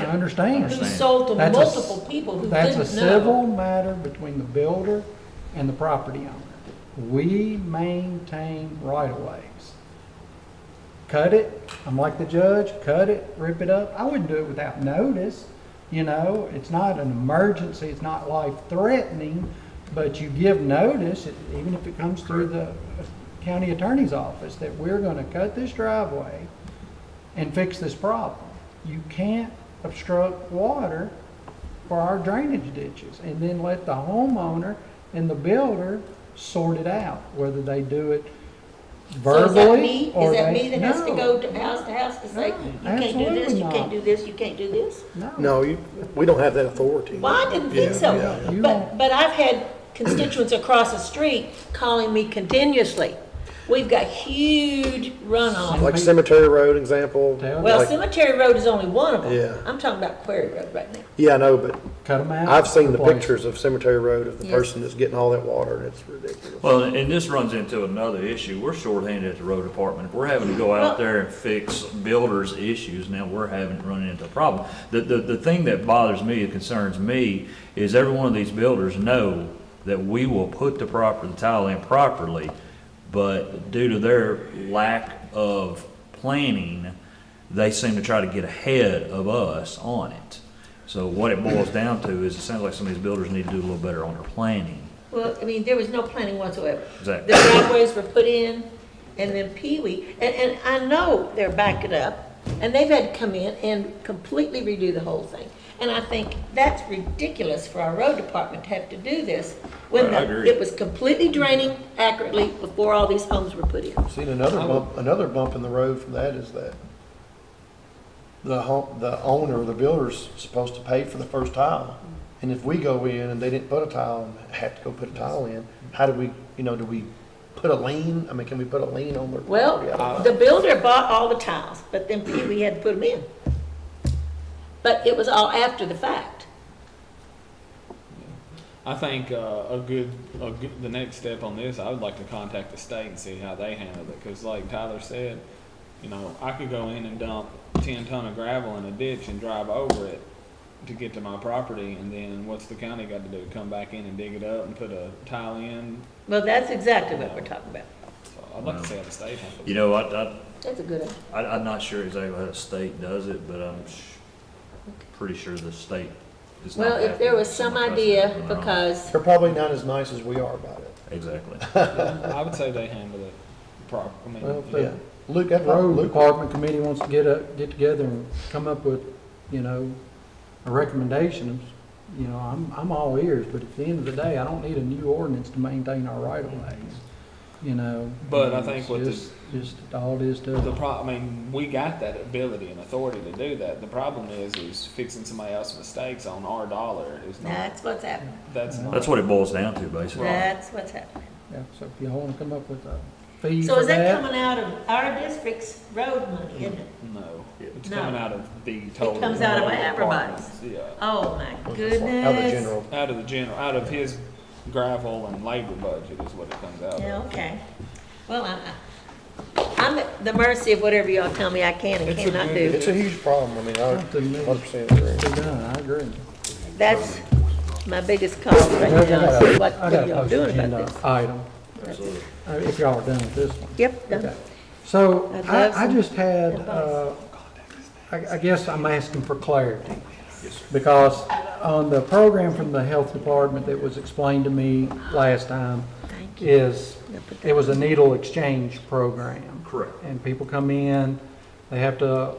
understand. who sold to That's a- multiple people who That's didn't a know. civil matter between the builder and the property owner. We maintain right-of-ways. Cut it, I'm like the judge, cut it, rip it up. I wouldn't do it without notice. You know, it's not an emergency, it's not life-threatening, but you give notice, even if it comes through the county attorney's office, that we're gonna cut this driveway and fix this problem. You can't obstruct water for our drainage ditches and then let the homeowner and the builder sort it out, whether they do it So is that verbally me? or Is that they- me that has to No. go to house to say, you can't do absolutely this, you not. can't do this, you can't do this? No, we don't have that authority. Well, I didn't think so. You But I've had constituents across the street calling me continuously. We've got huge runoff. Like Cemetery Road example. Well, like- Cemetery Road is only one of them. Yeah. I'm talking about Quarry Road right now. Yeah, I know, but Cut 'em out. I've seen the Replace 'em. pictures of Cemetery Road of the Yes. person that's getting all that water, and it's ridiculous. Well, and this runs into another issue. We're shorthanded at the road department. If we're having to go out there and fix builders' issues, now we're having to run into a problem. The thing that bothers me, concerns me, is every one of these builders know that we will put the tile in properly, but due to their lack of planning, they seem to try to get ahead of us on it. So what it boils down to is it sounds like some of these builders need to do a little better on their planning. Well, I mean, there was no planning whatsoever. Exactly. The driveways were put in, and then Pee-wee, and I know they're backing up, and they've had to come in and completely redo the whole thing. And I think that's ridiculous for our road department to have to do this when Right, I agree. it was completely draining accurately before all these homes were put in. Seen another bump in the road from that is that the owner or the builder's supposed to pay for the first tile. And if we go in and they didn't put a tile and have to go put a tile in, how do we, do we put a lien? I mean, can we put a lien on their Well, property? I don't know. the builder bought all the tiles, but then Pee-wee had to put them in. But it was all after the fact. I think the next step on this, I would like to contact the state and see how they handle it. Because like Tyler said, I could go in and dump 10 ton of gravel in a ditch and drive over it to get to my property, and then what's the county got to do? Come back in and dig it up and put a tile in? Well, that's exactly what we're talking about. So I'd like to see how the state handles it. You know, I, That's a good idea. I'm not sure exactly how the state does it, but I'm pretty sure the state is not. Well, if there was some idea, because They're probably not as nice as we are about it. Exactly. I would say they handle it properly. I mean, Well, if the Yeah. Luke, that road Luke, department committee wants to get together and come up with, a recommendation, I'm all ears, but at the end of the day, I don't need a new ordinance to maintain our right of ways, But I think It's what just all it is to it. we got that ability and authority to do that. The problem is fixing somebody else's mistakes on our dollar is not. that's what's happening. That's not. That's what it boils down to, basically. That's what's happening. Yeah, so if y'all want to come up with a fee So for is that that, coming out of our district's road money, isn't it? No, it's No. coming out of the total. It comes out of everybody's. Yeah. Oh, my out of the goodness. general. Out of his gravel and labor budget is what it comes out Yeah, of. okay. Well, I'm at the mercy of whatever y'all tell me I can and It's a cannot good- do. It's a huge problem. I mean, I something needs 100% to agree. be done, I agree. That's my biggest cause right Judge, now. I is got What a are y'all doing post-agenda about this? item, Absolutely. if y'all are done with this one. Yep, done. Okay. So I'd love I some just had, advice. I guess I'm asking for clarity. Because on the program from the health department that was explained to me last time Thank you. it was a needle exchange program. Correct. And people come in, they have to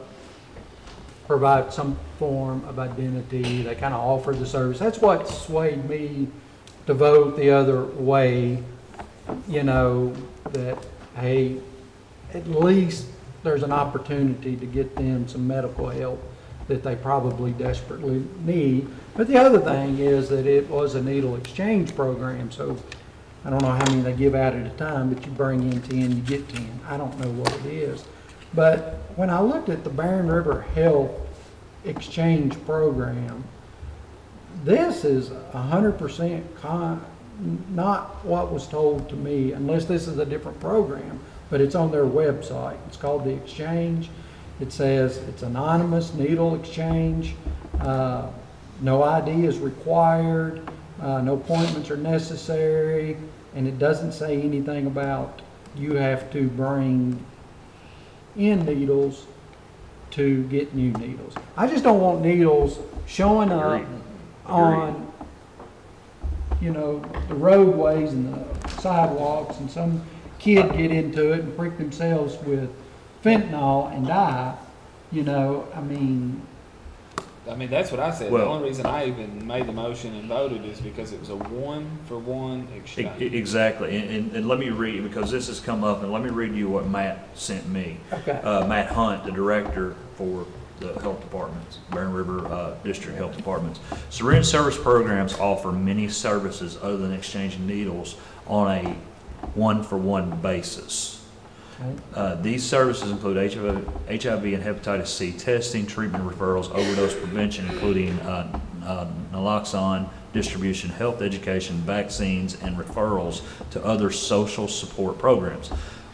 provide some form of identity, they kind of offer the service. That's what swayed me to vote the other way, that, hey, at least there's an opportunity to get them some medical help that they probably desperately need. But the other thing is that it was a needle exchange program, so I don't know how many they give out at a time, but you bring in 10, you get 10. I don't know what it is. But when I looked at the Barren River Health Exchange Program, this is 100% not what was told to me, unless this is a different program, but it's on their website. It's called the Exchange. It says it's anonymous needle exchange. No ID is required. No appointments are necessary. And it doesn't say anything about you have to bring in needles to get new needles. I just don't want needles showing up on, you know, the roadways and the sidewalks, and some kid get into it and prick themselves with fentanyl and die. You know, I mean, that's what I said. Well, the only reason I even made the motion and voted is because it was a 1-for-1 exchange. Exactly, and let me read, because this has come up, and let me read you what Matt sent me. Okay. Matt Hunt, the director for the health departments, Barren River District Health Departments. Syringe service programs offer many services other than exchanging needles on a 1-for-1 basis. These services include HIV and hepatitis C testing, treatment referrals, overdose prevention, including naloxone distribution, health education, vaccines, and referrals to other social support programs.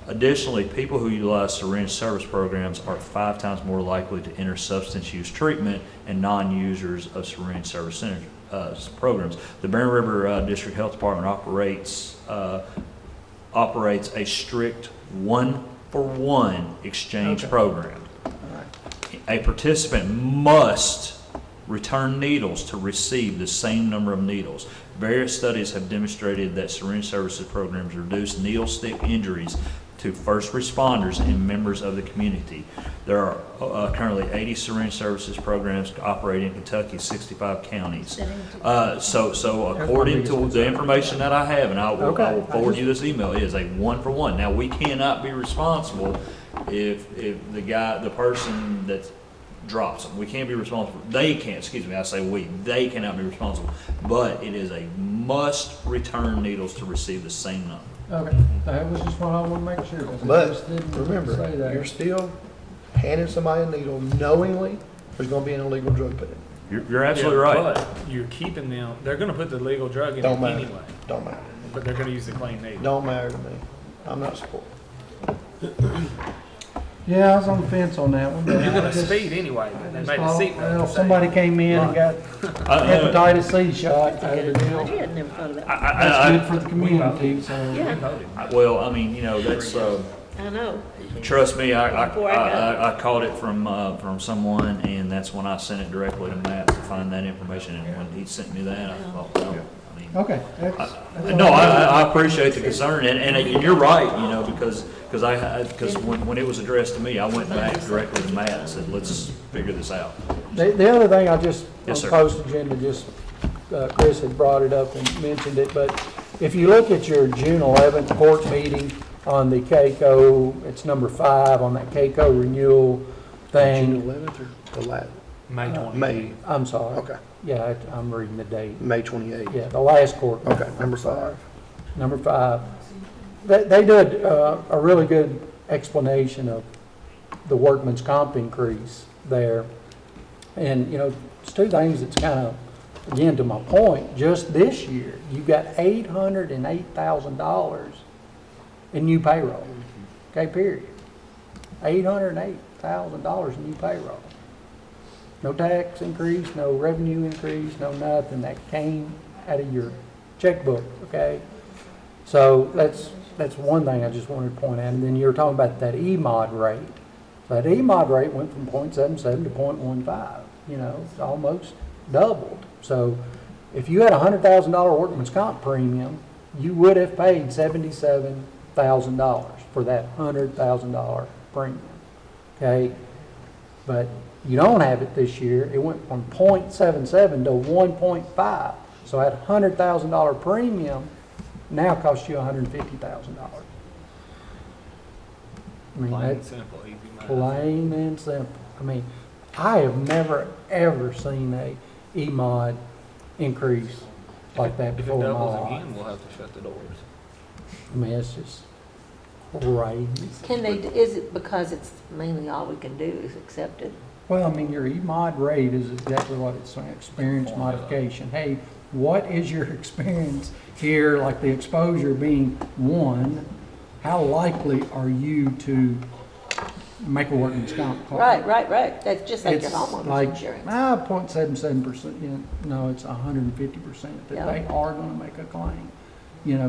Additionally, people who utilize syringe service programs are 5 times more likely to enter substance use treatment and non-users of syringe service programs. The Barren River District Health Department operates a strict 1-for-1 exchange program. A participant must return needles to receive the same number of needles. Various studies have demonstrated that syringe services programs reduce needle stick injuries to first responders and members of the community. There are currently 80 syringe services programs operating in Kentucky's 65 counties. So according to the information that I have, and I will forward you this email, it is a 1-for-1. Now, we cannot be responsible if the person that drops them. We can't be responsible. They can't, excuse me, I say we. They cannot be responsible. But it is a must return needles to receive the same number. Okay, that was just what I want to make sure. But remember, you're still handing somebody a needle knowingly there's going to be an illegal drug put in. You're absolutely right. But you're keeping them, they're going to put the legal drug in Don't matter. anyway. Don't matter. But they're going to use the clean needle. Don't matter to me. I'm not supporting. Yeah, I was on the fence on that one. You're going to speed anyway, but they made a seat belt. Well, somebody came in and got hepatitis C shot out of the deal. I had never thought of that. That's good for the community, so. Yeah. Well, I mean, you know, that's, I know. trust me, I caught it from someone, and that's when I sent it directly to Matt to find that information, and when he sent me that, I thought, well, I mean. Okay. I appreciate the concern, and you're right, you know, because when it was addressed to me, I went back directly to Matt and said, let's figure this out. The other thing I just, Yes, on sir. post agenda, just, Chris had brought it up and mentioned it, but if you look at your June 11th court meeting on the KCO, it's number 5 on that KCO renewal thing. June 11th or the last? May 20th. May. I'm sorry. Okay. Yeah, I'm reading the date. May 28th. Yeah, the last court. Okay, number 5. Number 5. They did a really good explanation of the workman's comp increase there. And, you know, it's 2 things that's kind of, again, to my point, just this year, you got $808,000 in new payroll. Okay, period. $808,000 in new payroll. No tax increase, no revenue increase, no nothing. That came out of your checkbook, okay? So that's one thing I just wanted to point out. And then you were talking about that EMOD rate. So that EMOD rate went from 0.77 to 0.15. You know, it's almost doubled. So if you had a $100,000 workman's comp premium, you would have paid $77,000 for that $100,000 premium. Okay? But you don't have it this year. It went from 0.77 to 1.5. So that $100,000 premium now costs you $150,000. I mean, Plain and that's simple, easy math. plain and simple. I mean, I have never, ever seen a EMOD increase like that If it before in my doubles life. again, we'll have to shut the doors. I mean, it's just, Right. Can they, is it because it's mainly all we can do is accept it? Well, I mean, your E-mod rate is exactly what it's saying, experience modification. Hey, what is your experience here, like the exposure being 1, how likely are you to make a workman's comp claim? Right. That's just like your It's homeowner's like, insurance. 0.77%, no, it's 150% that they are gonna make a claim.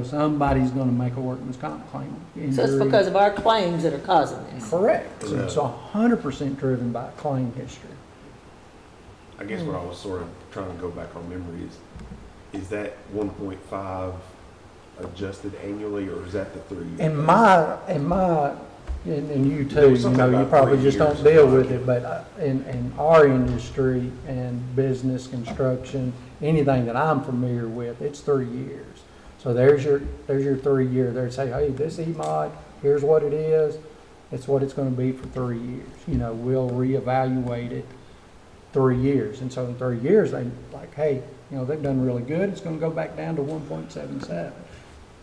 Somebody's gonna make a workman's comp claim. So it's Injury. because of our claims that are causing this. Correct. It's 100% driven by claim history. I guess what I was sort of trying to go back on memory is that 1.5 adjusted annually, or is that the 3 years? And you too, you probably just don't deal with it, but in our industry and business, construction, anything that I'm familiar with, it's 3 years. So there's your 3 year. They say, hey, this E-mod, here's what it is. It's what it's going to be for 3 years. We'll reevaluate it 3 years. And so in 3 years, they like, hey, they've done really good. It's going to go back down to 1.77.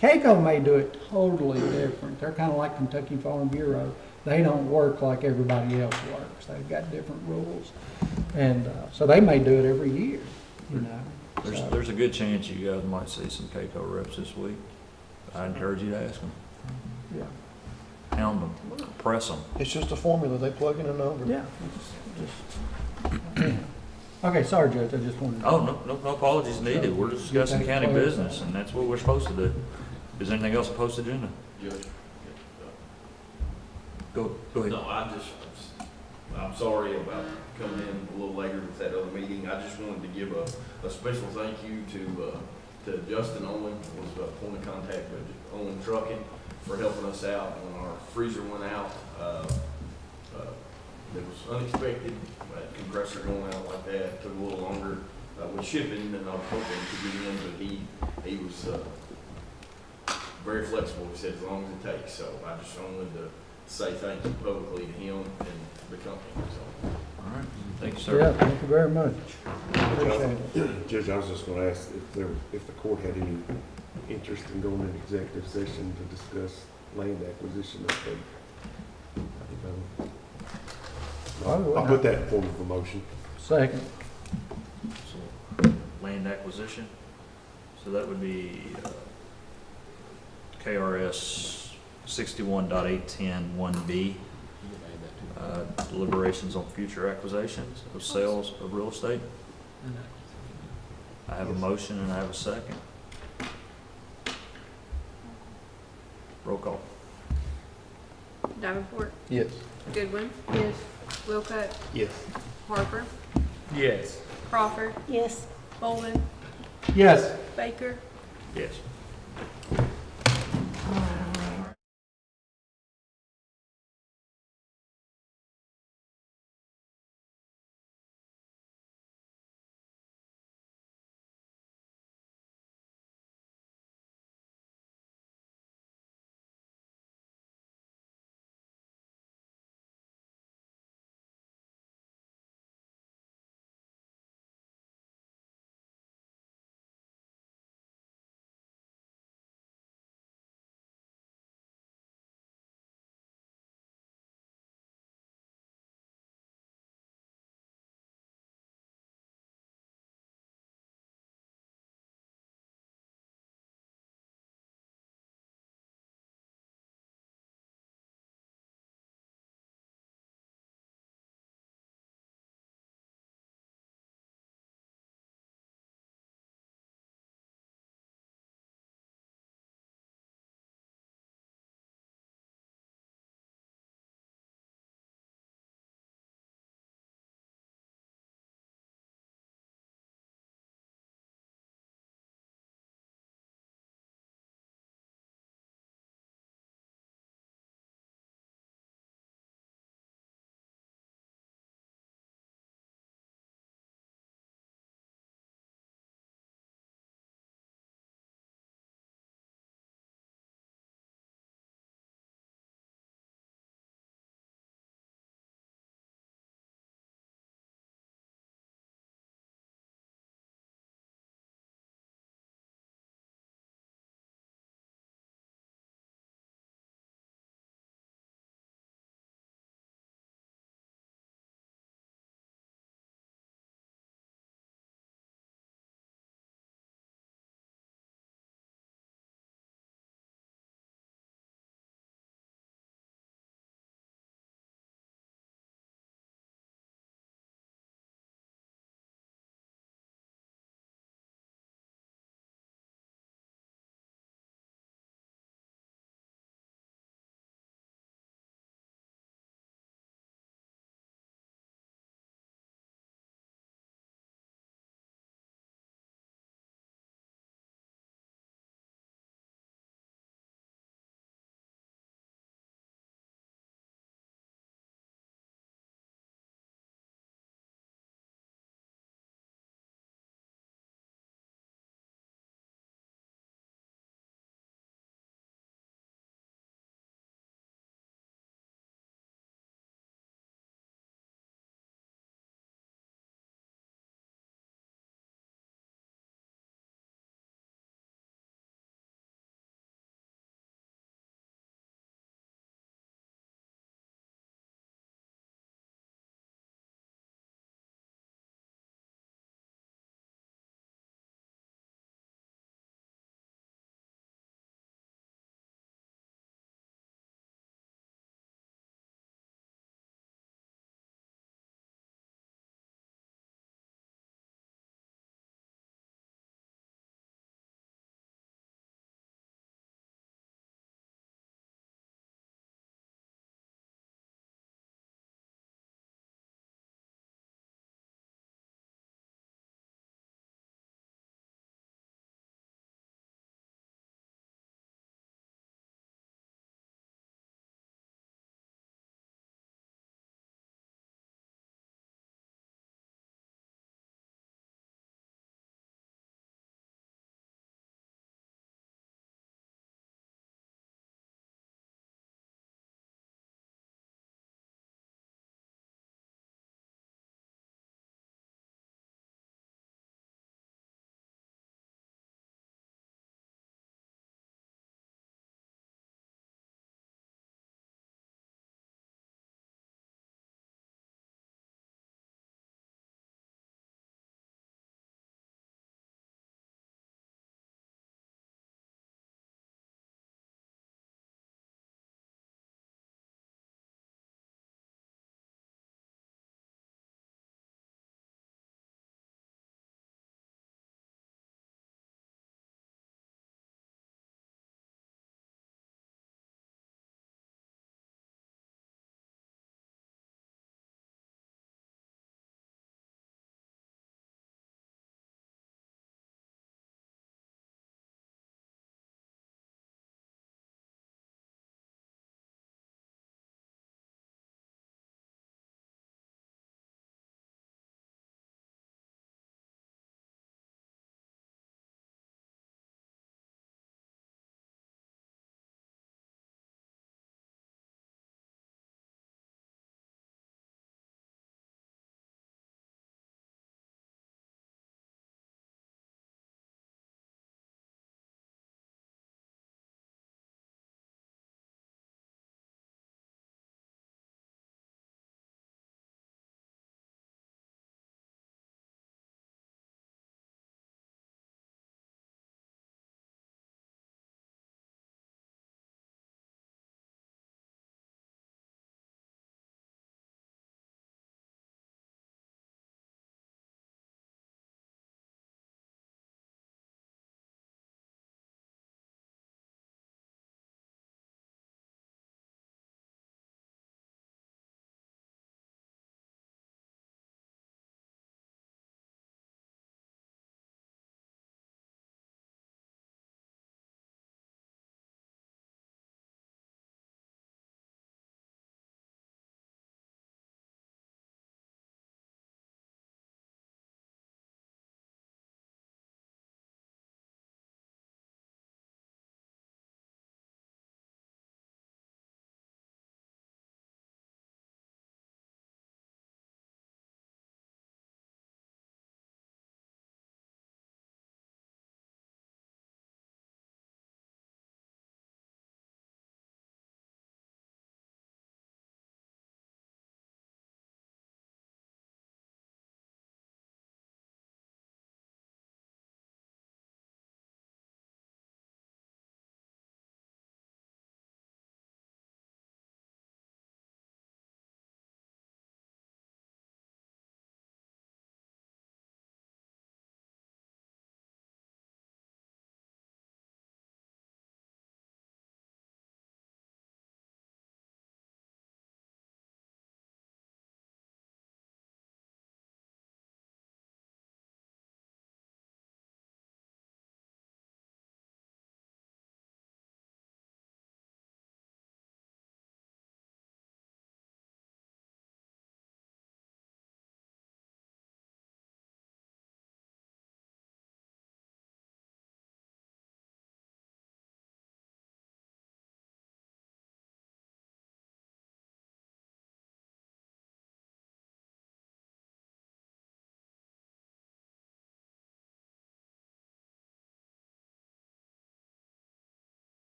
CAECO may do it totally different. They're kind of like Kentucky Farm Bureau. They don't work like everybody else works. They've got different rules. And so they may do it every year, There's a good chance you guys might see some CAECO reps this week. I encourage you to ask them. Yeah. Hound them, press them. It's just a formula. They plug in a number. Yeah. Okay, sorry, Judge. I just wanted to. Oh, no apologies needed. We're discussing county business, and that's what we're supposed to do. Is there anything else on post agenda? Judge. Go ahead. No, I'm sorry about coming in a little later with that other meeting. I just wanted to give a special thank you to Justin Owen, was a point of contact with Owen Trucking, for helping us out when our freezer went out. It was unexpected, compressor going out like that, took a little longer with shipping than I was hoping to get in, but he was very flexible. He said as long as it takes. So I just wanted to say thank you publicly to him and the company. So. All right, thank you, sir. Yeah, thank you very much. Appreciate it. Judge, I was just going to ask if the court had any interest in going into executive session to discuss land acquisition estate. I'll put that in form of a motion. Second. So, land acquisition. So that would be KRS 61.810(1)B. Deliberations on future acquisitions of sales of real estate. I have a motion and I have a second. Roll call. Davenport, Yes. Goodwin, Yes. Wilcutt, Yes. Harper, Yes. Crawford, Yes. Bolden, Yes. Baker, Yes.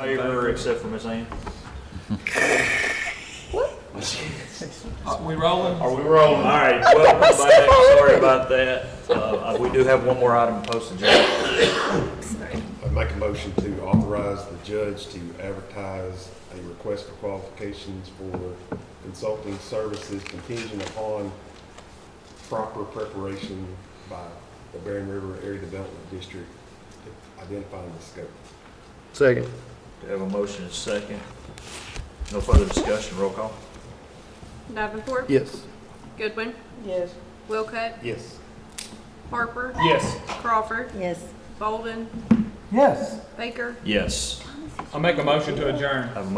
Favor, except for Ms. Ann? We rolling? Are we rolling? All right, welcome back. Sorry about that. We do have one more item posted. I make a motion to authorize the judge to advertise a request for qualifications for consulting services contingent upon proper preparation by the Barron River Area Development District identifying the scope. Second. We have a motion and a second. No further discussion, roll call. Davenport, Yes. Goodwin, Yes. Wilcutt, Yes. Harper, Yes. Crawford, Yes. Bolden, Yes. Baker. Yes. I'll make a motion to adjourn. Have a motion